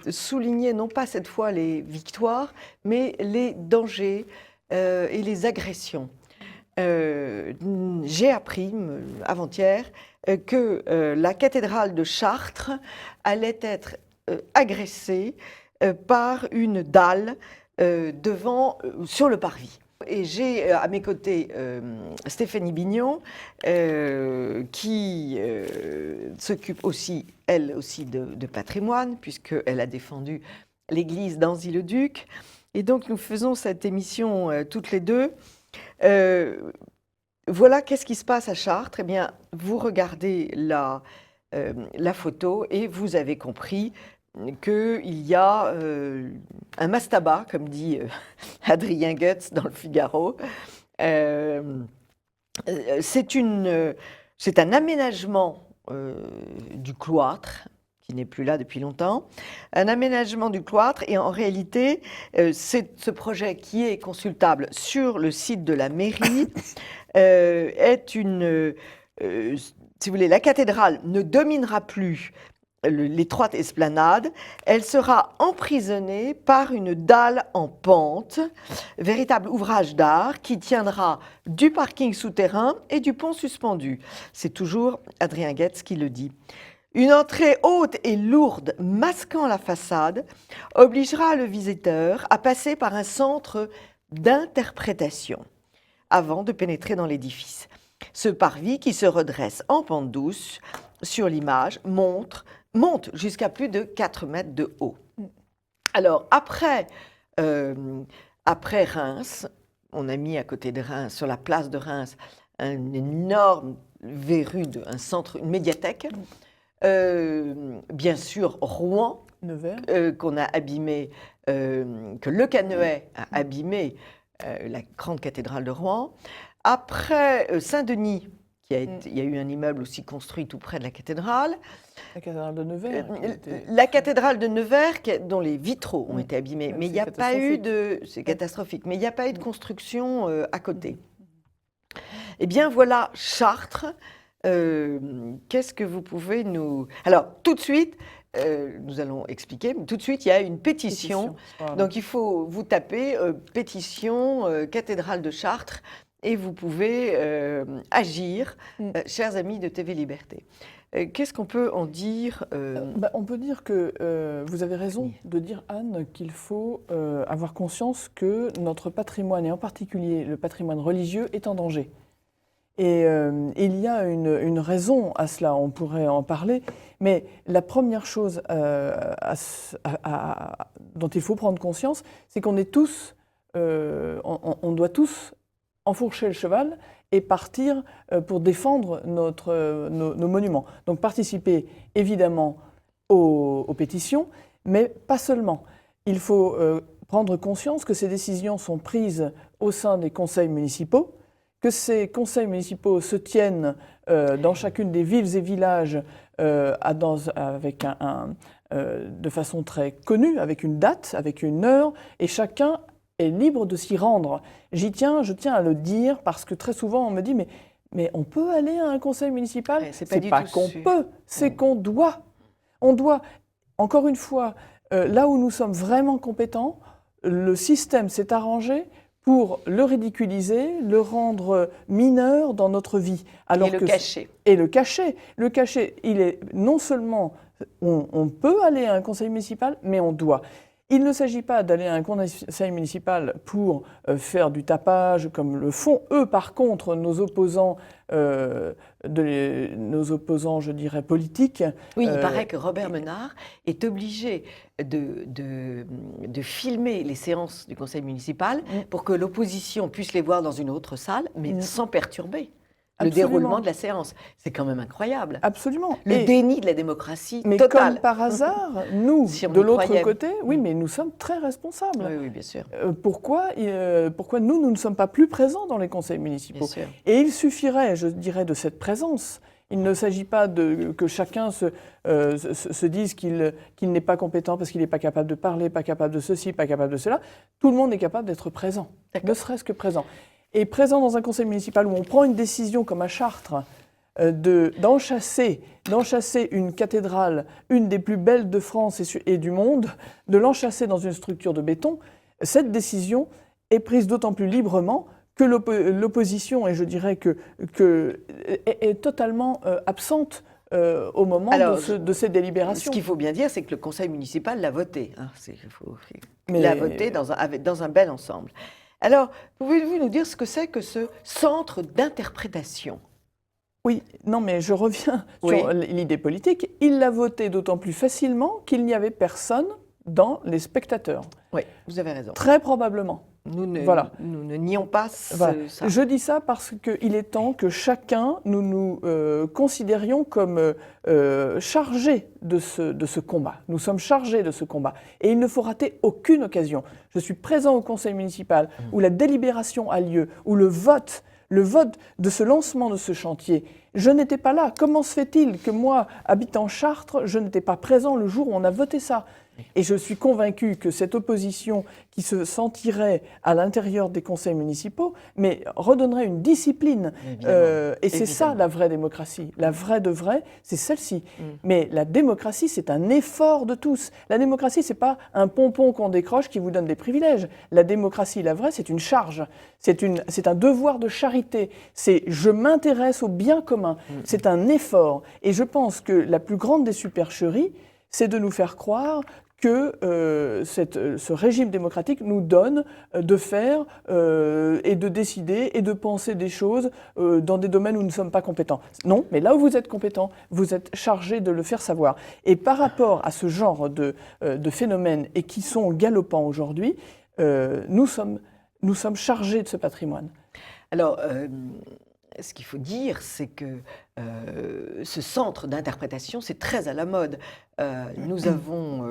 souligner non pas cette fois les victoires, mais les dangers et les agressions. J'ai appris avant-hier que la cathédrale de Chartres allait être agressée par une dalle sur le parvis. Et j'ai à mes côtés Stéphanie Bignon, qui s'occupe aussi, elle aussi, de patrimoine, puisqu'elle a défendu l'église d'Anzy-le-Duc. Et donc, nous faisons cette émission toutes les deux. Voilà, qu'est-ce qui se passe à Chartres? Eh bien, vous regardez la photo et vous avez compris qu'il y a un mastaba, comme dit Adrien Goetz dans le Figaro. C'est un aménagement du cloître, qui n'est plus là depuis longtemps, un aménagement du cloître, et en réalité, ce projet qui est consultable sur le site de la mairie est si vous voulez, la cathédrale ne dominera plus l'étroite esplanade, elle sera emprisonnée par une dalle en pente, véritable ouvrage d'art qui tiendra du parking souterrain et du pont suspendu. C'est toujours Adrien Goetz qui le dit. Une entrée haute et lourde masquant la façade obligera le visiteur à passer par un centre d'interprétation avant de pénétrer dans l'édifice. Ce parvis qui se redresse en pente douce sur l'image monte jusqu'à plus de 4 mètres de haut. Alors, après Reims, on a mis à côté de Reims, sur la place de Reims, un énorme verrue, une médiathèque. Bien sûr, Rouen, qu'on a abîmé, que Le Canuet a abîmé, la grande cathédrale de Rouen. Après Saint-Denis, il y a eu un immeuble aussi construit tout près de la cathédrale. La cathédrale de Nevers. La cathédrale de Nevers, dont les vitraux ont été abîmés. Mais il n'y a pas eu de... C'est catastrophique. Mais il n'y a pas eu de construction à côté. Eh bien, voilà Chartres. Qu'est-ce que vous pouvez nous... Alors, tout de suite, nous allons expliquer, mais tout de suite, il y a une pétition. Donc, il faut vous taper pétition cathédrale de Chartres et vous pouvez agir, chers amis de TV Liberté. Qu'est-ce qu'on peut en dire On peut dire que vous avez raison de dire, Anne, qu'il faut avoir conscience que notre patrimoine, et en particulier le patrimoine religieux, est en danger. Et il y a une raison à cela, on pourrait en parler, mais la première chose dont il faut prendre conscience, c'est qu'on est tous, on doit tous enfourcher le cheval et partir pour défendre nos monuments. Donc participer évidemment aux pétitions, mais pas seulement. Il faut prendre conscience que ces décisions sont prises au sein des conseils municipaux, que ces conseils municipaux se tiennent dans chacune des villes et villages avec de façon très connue, avec une date, avec une heure, et chacun est libre de s'y rendre. Je tiens à le dire, parce que très souvent on me dit mais on peut aller à un conseil municipal? C'est pas qu'on peut, c'est qu'on doit. On doit, encore une fois, là où nous sommes vraiment compétents, le système s'est arrangé pour le ridiculiser, le rendre mineur dans notre vie. Alors le cacher. Et le cacher. Le cacher, il est non seulement, on peut aller à un conseil municipal, mais on doit. Il ne s'agit pas d'aller à un conseil municipal pour faire du tapage, comme le font eux, par contre, nos opposants, je dirais, politiques. Oui, il paraît que Robert Menard est obligé de filmer les séances du conseil municipal pour que l'opposition puisse les voir dans une autre salle, mais sans perturber le déroulement de la séance. C'est quand même incroyable. Absolument. Le déni de la démocratie mais total. Comme par hasard, nous, si de l'autre côté, oui, mais nous sommes très responsables. Oui, bien sûr. Pourquoi nous ne sommes pas plus présents dans les conseils municipaux? Et il suffirait, je dirais, de cette présence. Il ne s'agit pas que chacun se dise qu'il n'est pas compétent parce qu'il n'est pas capable de parler, pas capable de ceci, pas capable de cela. Tout le monde est capable d'être présent, ne serait-ce que présent. Et présent dans un conseil municipal où on prend une décision comme à Chartres d'enchasser une cathédrale, une des plus belles de France et du monde, de l'enchasser dans une structure de béton, cette décision est prise d'autant plus librement que l'opposition, et je dirais est totalement absente au moment de ces délibérations. Ce qu'il faut bien dire, c'est que le conseil municipal l'a voté. Hein, il l'a voté dans un bel ensemble. Alors, pouvez-vous nous dire ce que c'est que ce centre d'interprétation? Oui, non, mais je reviens sur l'idée politique. Il l'a voté d'autant plus facilement qu'il n'y avait personne dans les spectateurs. Oui, vous avez raison. Très probablement. Nous ne, Voilà. nous ne nions pas Voilà. ça. Je dis ça parce qu'il est temps que chacun, nous nous considérions comme chargés de ce combat. Nous sommes chargés de ce combat. Et il ne faut rater aucune occasion. Je suis présent au conseil municipal où la délibération a lieu, où le vote de ce lancement de ce chantier. Je n'étais pas là. Comment se fait-il que moi, habitant Chartres, je n'étais pas présent le jour où on a voté ça ? Et je suis convaincu que cette opposition qui se sentirait à l'intérieur des conseils municipaux, mais redonnerait une discipline. Et c'est ça la vraie démocratie. La vraie de vraie, c'est celle-ci. Mais la démocratie, c'est un effort de tous. La démocratie, c'est pas un pompon qu'on décroche qui vous donne des privilèges. La démocratie, la vraie, c'est une charge. C'est un devoir de charité. C'est je m'intéresse au bien commun. C'est un effort. Et je pense que la plus grande des supercheries, c'est de nous faire croire que ce régime démocratique nous donne de faire et de décider et de penser des choses dans des domaines où nous ne sommes pas compétents. Non, mais là où vous êtes compétents, vous êtes chargés de le faire savoir. Et par rapport à ce genre de phénomènes et qui sont galopants aujourd'hui, nous sommes chargés de ce patrimoine. Alors, ce qu'il faut dire, c'est que ce centre d'interprétation, c'est très à la mode. Nous avons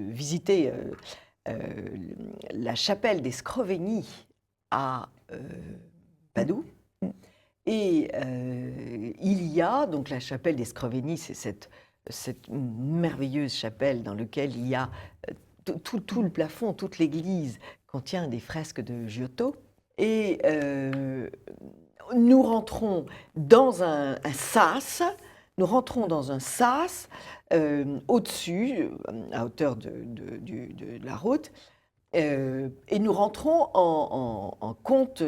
visité la chapelle des Scrovegni à Padoue. Et il y a, donc la chapelle des Scrovegni, c'est cette merveilleuse chapelle dans laquelle il y a tout le plafond, toute l'église contient des fresques de Giotto. Et nous rentrons dans un sas, au-dessus, à hauteur de la route, et nous rentrons en compte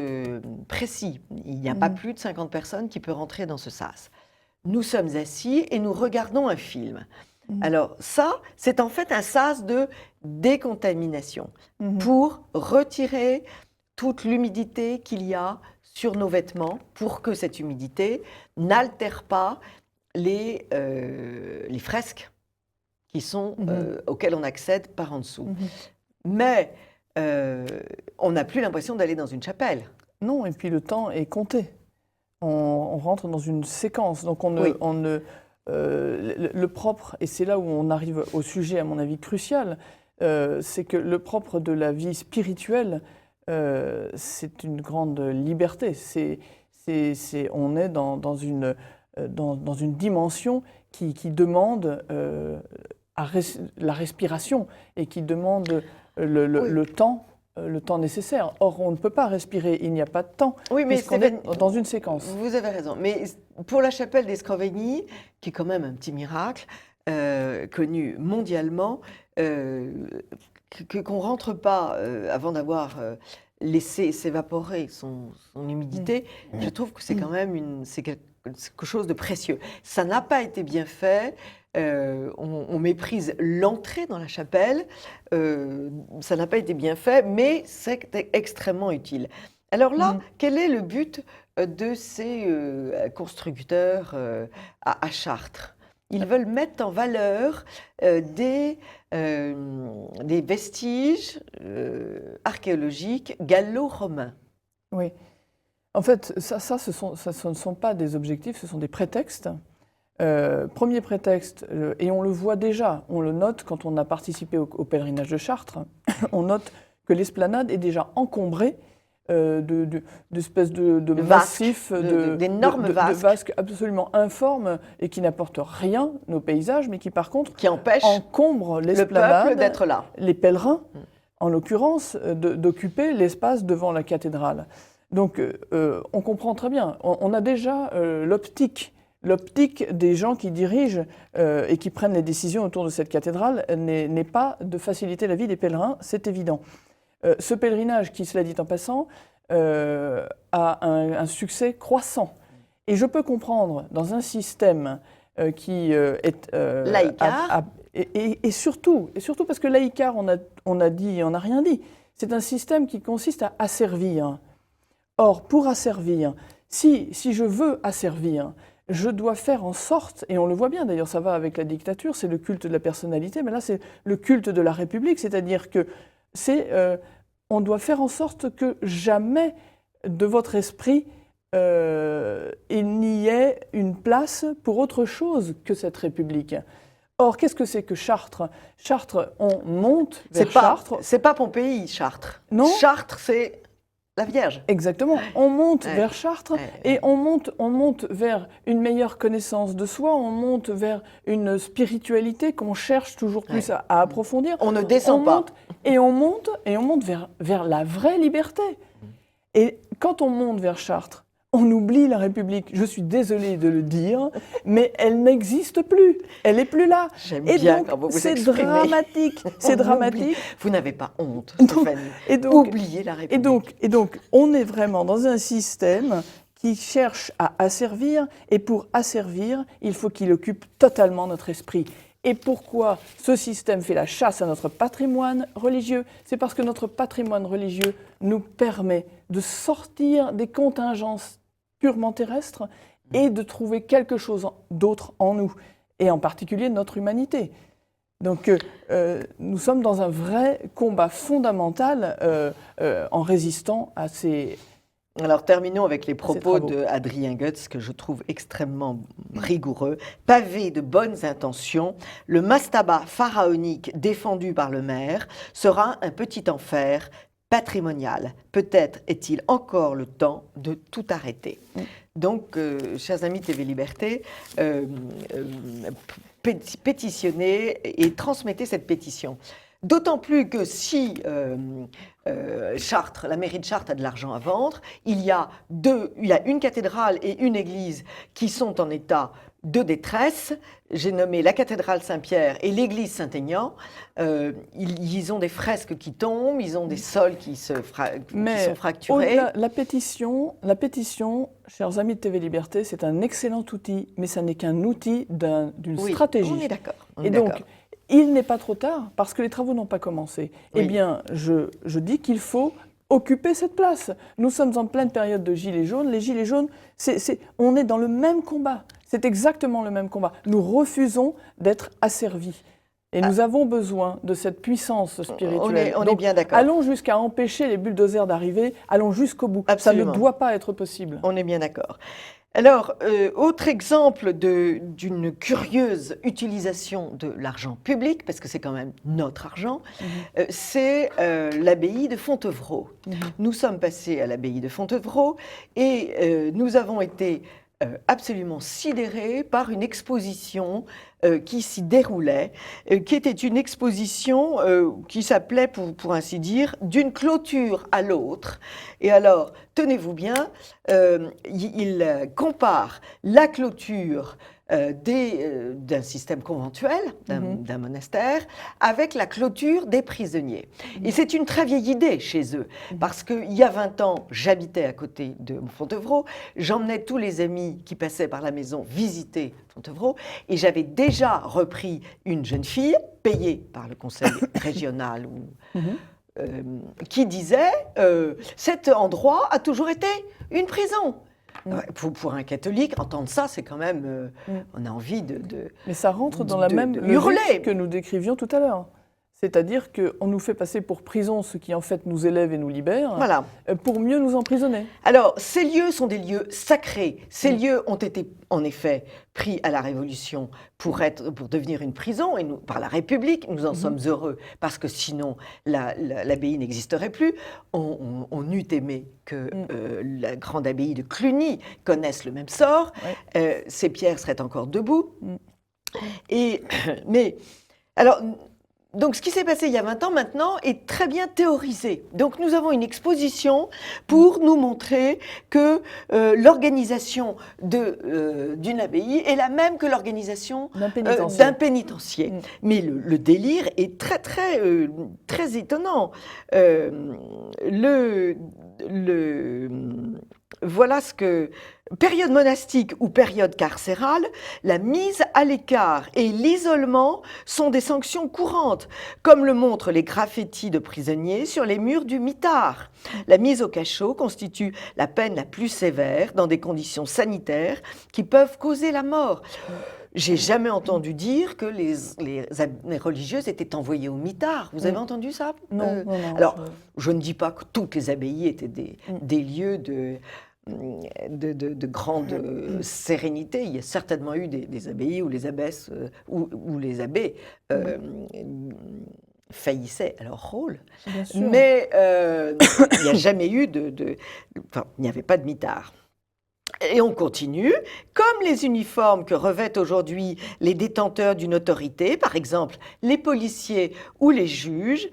précis. Il n'y a pas plus de 50 personnes qui peuvent rentrer dans ce sas. Nous sommes assis et nous regardons un film. Alors ça, c'est en fait un sas de décontamination pour retirer toute l'humidité qu'il y a sur nos vêtements pour que cette humidité n'altère pas les fresques qui sont, auxquelles on accède par en dessous. Mais on n'a plus l'impression d'aller dans une chapelle. Non, et puis le temps est compté. On rentre dans une séquence. Donc le propre, et c'est là où on arrive au sujet à mon avis crucial, c'est que le propre de la vie spirituelle, c'est une grande liberté. On est dans une dimension qui demande la respiration et qui demande le temps nécessaire. Or, on ne peut pas respirer, il n'y a pas de temps, puisqu'on est dans une séquence. Vous avez raison. Mais pour la chapelle des Scrovegni, qui est quand même un petit miracle, connu mondialement, qu'on ne rentre pas avant d'avoir laissé s'évaporer son humidité, je trouve que c'est quand même quelque chose de précieux. Ça n'a pas été bien fait. On méprise l'entrée dans la chapelle. Ça n'a pas été bien fait, mais c'est extrêmement utile. Alors là, quel est le but de ces constructeurs à Chartres ? Ils veulent mettre en valeur des vestiges archéologiques gallo-romains. Oui. En fait, ce ne sont pas des objectifs, ce sont des prétextes. Premier prétexte, et on le voit déjà, on le note quand on a participé au pèlerinage de Chartres, on note que l'esplanade est déjà encombrée d'espèces de massifs, d'énormes vasques absolument informes et qui n'apportent rien aux paysages, mais qui par contre encombrent l'esplanade, le peuple d'être là. Les pèlerins, en l'occurrence, d'occuper l'espace devant la cathédrale. Donc on comprend très bien, on a déjà l'optique des gens qui dirigent et qui prennent les décisions autour de cette cathédrale n'est pas de faciliter la vie des pèlerins, c'est évident. Ce pèlerinage, qui, cela dit en passant, a un succès croissant. Et je peux comprendre, dans un système qui est... laïcard. Et surtout parce que laïcard, on a dit et on n'a rien dit. C'est un système qui consiste à asservir. Or, pour asservir, si je veux asservir, je dois faire en sorte, et on le voit bien d'ailleurs, ça va avec la dictature, c'est le culte de la personnalité, mais là c'est le culte de la République, c'est-à-dire que on doit faire en sorte que jamais de votre esprit il n'y ait une place pour autre chose que cette République. Or, qu'est-ce que c'est que Chartres? Chartres, on monte vers Chartres. C'est pas Pompéi, Chartres. Non. Chartres, c'est la Vierge. Exactement. On monte vers Chartres et on monte vers une meilleure connaissance de soi, on monte vers une spiritualité qu'on cherche toujours plus à approfondir. On ne descend pas. On monte vers la vraie liberté. Et quand on monte vers Chartres, on oublie la République. Je suis désolée de le dire, mais elle n'existe plus. Elle n'est plus là. J'aime et bien donc, quand vous vous c'est exprimez. dramatique. C'est dramatique. Vous n'avez pas honte, Stéphanie. Et donc, oubliez la République. Et donc, on est vraiment dans un système qui cherche à asservir, et pour asservir, il faut qu'il occupe totalement notre esprit. Et pourquoi ce système fait la chasse à notre patrimoine religieux? C'est parce que notre patrimoine religieux nous permet de sortir des contingences purement terrestres et de trouver quelque chose d'autre en nous, et en particulier notre humanité. Donc nous sommes dans un vrai combat fondamental en résistant à ces... Alors terminons avec les propos d'Adrien Goetz, que je trouve extrêmement rigoureux. Pavé de bonnes intentions, le mastaba pharaonique défendu par le maire sera un petit enfer patrimonial. Peut-être est-il encore le temps de tout arrêter. Donc, chers amis TV Liberté, pétitionner et transmettez cette pétition. D'autant plus que si Chartres, la mairie de Chartres a de l'argent à vendre, il y a une cathédrale et une église qui sont en état de détresse. J'ai nommé la cathédrale Saint-Pierre et l'église Saint-Aignan. Ils ont des fresques qui tombent, ils ont des sols qui sont fracturés. La pétition, chers amis de TV Liberté, c'est un excellent outil, mais ça n'est qu'un outil d'une stratégie. On est d'accord. Et donc, il n'est pas trop tard, parce que les travaux n'ont pas commencé. Oui. Eh bien, je dis qu'il faut occuper cette place. Nous sommes en pleine période de Gilets jaunes. Les Gilets jaunes, on est dans le même combat. C'est exactement le même combat. Nous refusons d'être asservis. Et nous avons besoin de cette puissance spirituelle. On est bien d'accord. Allons jusqu'à empêcher les bulldozers d'arriver, allons jusqu'au bout. Absolument. Ça ne doit pas être possible. On est bien d'accord. Alors, autre exemple d'une curieuse utilisation de l'argent public, parce que c'est quand même notre argent, c'est l'abbaye de Fontevraud. Nous sommes passés à l'abbaye de Fontevraud et nous avons été absolument sidérés par une exposition qui s'y déroulait, qui était une exposition qui s'appelait, pour ainsi dire, d'une clôture à l'autre. Et alors, tenez-vous bien, il compare la clôture d'un système conventuel, d'un monastère, avec la clôture des prisonniers. Et c'est une très vieille idée chez eux, parce qu'il y a 20 ans, j'habitais à côté de Fontevraud, j'emmenais tous les amis qui passaient par la maison visiter Fontevraud, et j'avais déjà repris une jeune fille, payée par le conseil régional, qui disait « cet endroit a toujours été une prison ». Pour un catholique, entendre ça, c'est quand même... on a envie de Mais ça rentre dans la même hurler que nous décrivions tout à l'heure. C'est-à-dire qu'on nous fait passer pour prison ce qui en fait nous élève et nous libère, voilà, pour mieux nous emprisonner. Alors, ces lieux sont des lieux sacrés. Ces lieux ont été en effet pris à la Révolution pour devenir une prison, et par la République, nous en sommes heureux, parce que sinon l'abbaye n'existerait plus. On eût aimé que la grande abbaye de Cluny connaisse le même sort. Ces pierres seraient encore debout. Donc, ce qui s'est passé il y a 20 ans maintenant est très bien théorisé. Donc, nous avons une exposition pour nous montrer que l'organisation d'une abbaye est la même que l'organisation d'un pénitencier. Mais le délire est très, très, très étonnant. voilà ce que... Période monastique ou période carcérale, la mise à l'écart et l'isolement sont des sanctions courantes, comme le montrent les graffitis de prisonniers sur les murs du mitard. La mise au cachot constitue la peine la plus sévère dans des conditions sanitaires qui peuvent causer la mort. J'ai jamais entendu dire que les religieuses étaient envoyées au mitard. Vous avez entendu ça? Non, non. Alors, je ne dis pas que toutes les abbayes étaient des lieux de grande sérénité. Il y a certainement eu des abbayes où les abbesses ou les abbés faillissaient à leur rôle. Mais il n'y a jamais eu enfin, il n'y avait pas de mitard. Et on continue. Comme les uniformes que revêtent aujourd'hui les détenteurs d'une autorité, par exemple les policiers ou les juges,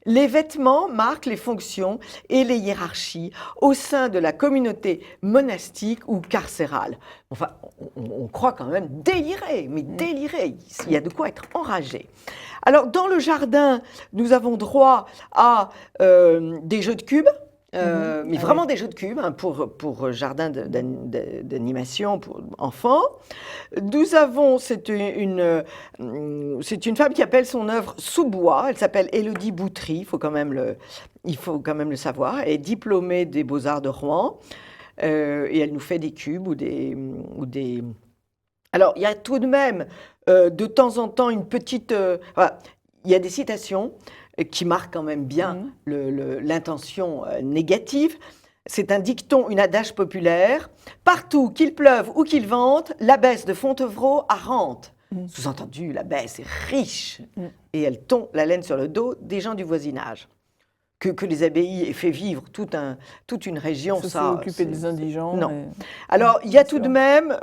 les vêtements marquent les fonctions et les hiérarchies au sein de la communauté monastique ou carcérale. Enfin, on croit quand même délirer, mais délirer. Il y a de quoi être enragé. Alors, dans le jardin, nous avons droit à des jeux de cubes. Mais vraiment des jeux de cubes pour jardin d'animation pour enfants. Nous avons, c'est une femme qui appelle son œuvre Sous-bois. Elle s'appelle Élodie Boutry, il faut quand même le savoir. Elle est diplômée des Beaux-Arts de Rouen et elle nous fait des cubes ou des... Alors, il y a tout de même de temps en temps une petite... voilà, il y a des citations qui marque quand même bien l'intention négative. C'est un dicton, une adage populaire. Partout, qu'il pleuve ou qu'il vente, l'abbesse de Fontevraud a rente. Sous-entendu, l'abbesse est riche et elle tombe la laine sur le dos des gens du voisinage. Que les abbayes aient fait vivre toute une région, ça... occuper des indigents. Non. Alors, il y a tout de même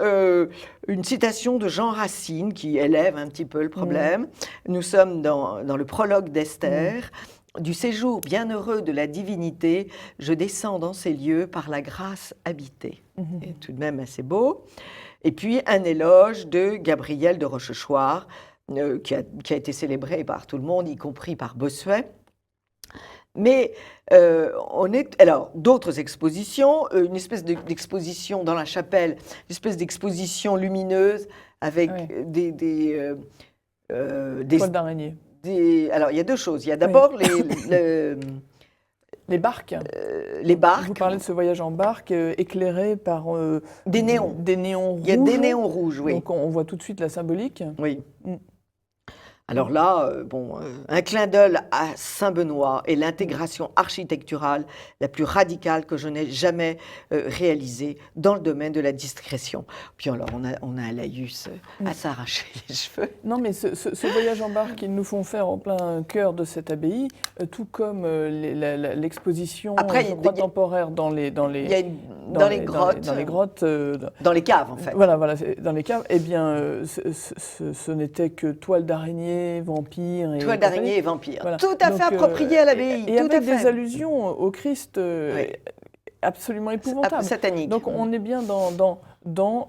une citation de Jean Racine qui élève un petit peu le problème. Nous sommes dans le prologue d'Esther. Du séjour bienheureux de la divinité, je descends dans ces lieux par la grâce habitée. Et tout de même assez beau. Et puis, un éloge de Gabriel de Rochechouart, qui a été célébré par tout le monde, y compris par Bossuet. Mais alors d'autres expositions, une espèce d'exposition dans la chapelle, une espèce d'exposition lumineuse avec des toiles d'araignée. Alors il y a deux choses. Il y a d'abord les barques. Les barques. Vous parlez de ce voyage en barque éclairé par des néons. Des néons rouges. Il y a des néons rouges, oui. Donc on voit tout de suite la symbolique. Oui. Alors là, un clin d'œil à Saint-Benoît et l'intégration architecturale la plus radicale que je n'ai jamais réalisée dans le domaine de la discrétion. Puis alors, on a un laïus à s'arracher les cheveux. Non, mais ce voyage en barque qu'ils nous font faire en plein cœur de cette abbaye, tout comme l'exposition temporaire dans les grottes. Dans les grottes. Dans les caves, en fait. Voilà, dans les caves. Eh bien, ce n'était que toiles d'araignée, vampires. Toiles d'araignée et vampires. Voilà. Tout à fait approprié à l'abbaye. Et avec des allusions au Christ absolument épouvantables. Satanique. Donc on est bien dans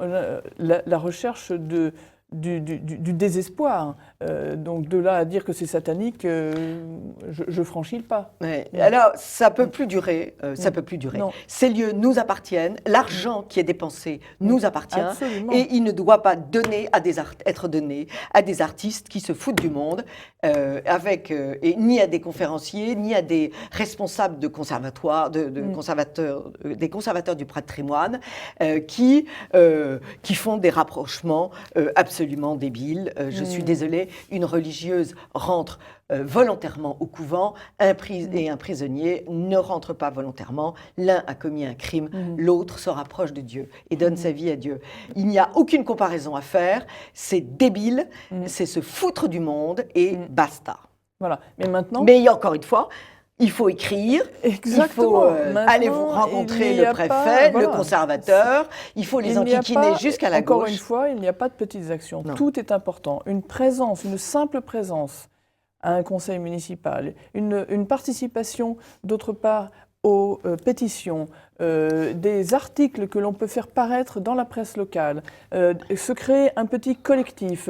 la recherche du désespoir. Donc de là à dire que c'est satanique, je franchis le pas. Alors ça peut plus durer. Ça peut plus durer. Non. Ces lieux nous appartiennent. L'argent qui est dépensé nous appartient. Absolument. Et il ne doit pas être donné à des artistes qui se foutent du monde, et ni à des conférenciers, ni à des responsables de conservatoires, des conservateurs du patrimoine, qui font des rapprochements absolument débiles. Je suis désolée, une religieuse rentre volontairement au couvent, et un prisonnier ne rentre pas volontairement. L'un a commis un crime, l'autre se rapproche de Dieu et donne sa vie à Dieu. Il n'y a aucune comparaison à faire, c'est débile, c'est se foutre du monde et basta. Voilà. Mais maintenant... Mais encore une fois, il faut écrire, exactement. Il faut aller vous rencontrer le préfet, le conservateur, il faut les enquiquiner jusqu'à la gauche. Encore une fois, il n'y a pas de petites actions. Non. Tout est important. Une simple présence à un conseil municipal, une participation d'autre part aux pétitions, des articles que l'on peut faire paraître dans la presse locale, se créer un petit collectif,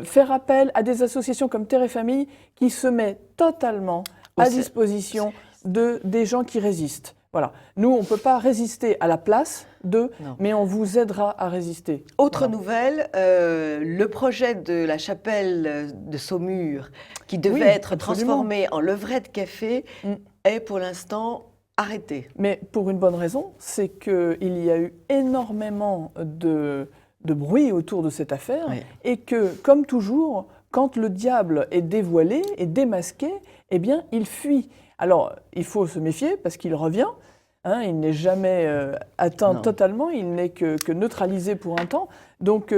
faire appel à des associations comme Terre et Famille qui se met totalement à disposition des gens qui résistent. Voilà. Nous, on ne peut pas résister à la place d'eux, Non. mais on vous aidera à résister. Autre Voilà. nouvelle, le projet de la chapelle de Saumur, qui devait Oui, être absolument. transformé en levrette café, Mm. est pour l'instant arrêté. Mais pour une bonne raison, c'est qu'il y a eu énormément de bruit autour de cette affaire Oui. et que, comme toujours, quand le diable est dévoilé et démasqué, eh bien, il fuit. Alors, il faut se méfier parce qu'il revient. Hein, il n'est jamais atteint Non. totalement, il n'est que neutralisé pour un temps. Donc,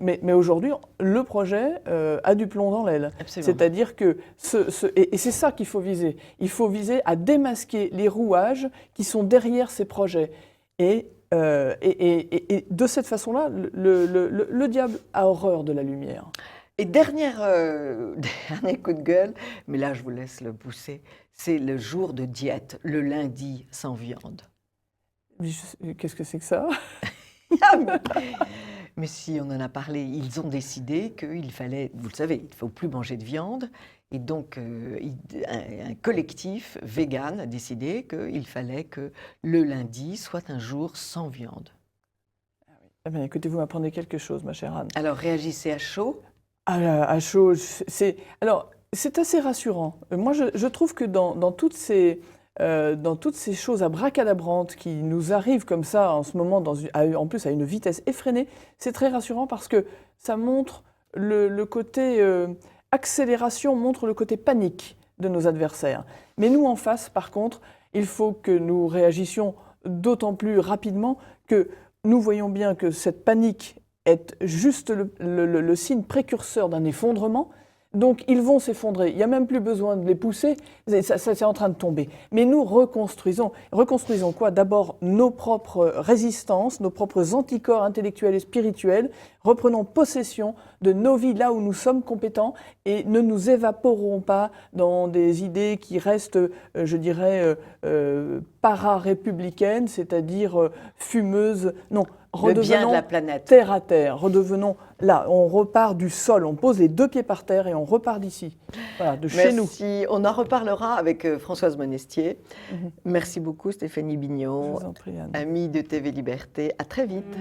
mais aujourd'hui, le projet a du plomb dans l'aile. Absolument. C'est-à-dire que, et c'est ça qu'il faut viser. Il faut viser à démasquer les rouages qui sont derrière ces projets. Et de cette façon-là, le diable a horreur de la lumière. Et dernier coup de gueule, mais là je vous laisse le pousser, c'est le jour de diète, le lundi sans viande. Qu'est-ce que c'est que ça? Mais si, on en a parlé, ils ont décidé qu'il fallait, vous le savez, il ne faut plus manger de viande. Et donc, un collectif vegan a décidé qu'il fallait que le lundi soit un jour sans viande. Eh bien, écoutez, vous m'apprenez quelque chose, ma chère Anne. Alors, réagissez à chaud. À chaud, c'est assez rassurant. Moi, je trouve que dans toutes ces choses abracadabrantes qui nous arrivent comme ça en ce moment, en plus à une vitesse effrénée, c'est très rassurant parce que ça montre le côté accélération, montre le côté panique de nos adversaires. Mais nous, en face, par contre, il faut que nous réagissions d'autant plus rapidement que nous voyons bien que cette panique est juste le signe précurseur d'un effondrement. Donc, ils vont s'effondrer. Il n'y a même plus besoin de les pousser. Ça, c'est en train de tomber. Mais nous reconstruisons. Reconstruisons quoi? D'abord, nos propres résistances, nos propres anticorps intellectuels et spirituels. Reprenons possession de nos vies là où nous sommes compétents et ne nous évaporons pas dans des idées qui restent, je dirais, para-républicaines, c'est-à-dire fumeuses. Non. Le bien de Redevenons la planète. terre à terre, redevenons là, on repart du sol, on pose les 2 pieds par terre et on repart d'ici, voilà, de chez nous. Merci. On en reparlera avec Françoise Monestier. Mhm. Merci beaucoup Stéphanie Je Bignon, vous en prie, Anne. amie de TV Liberté. À très vite.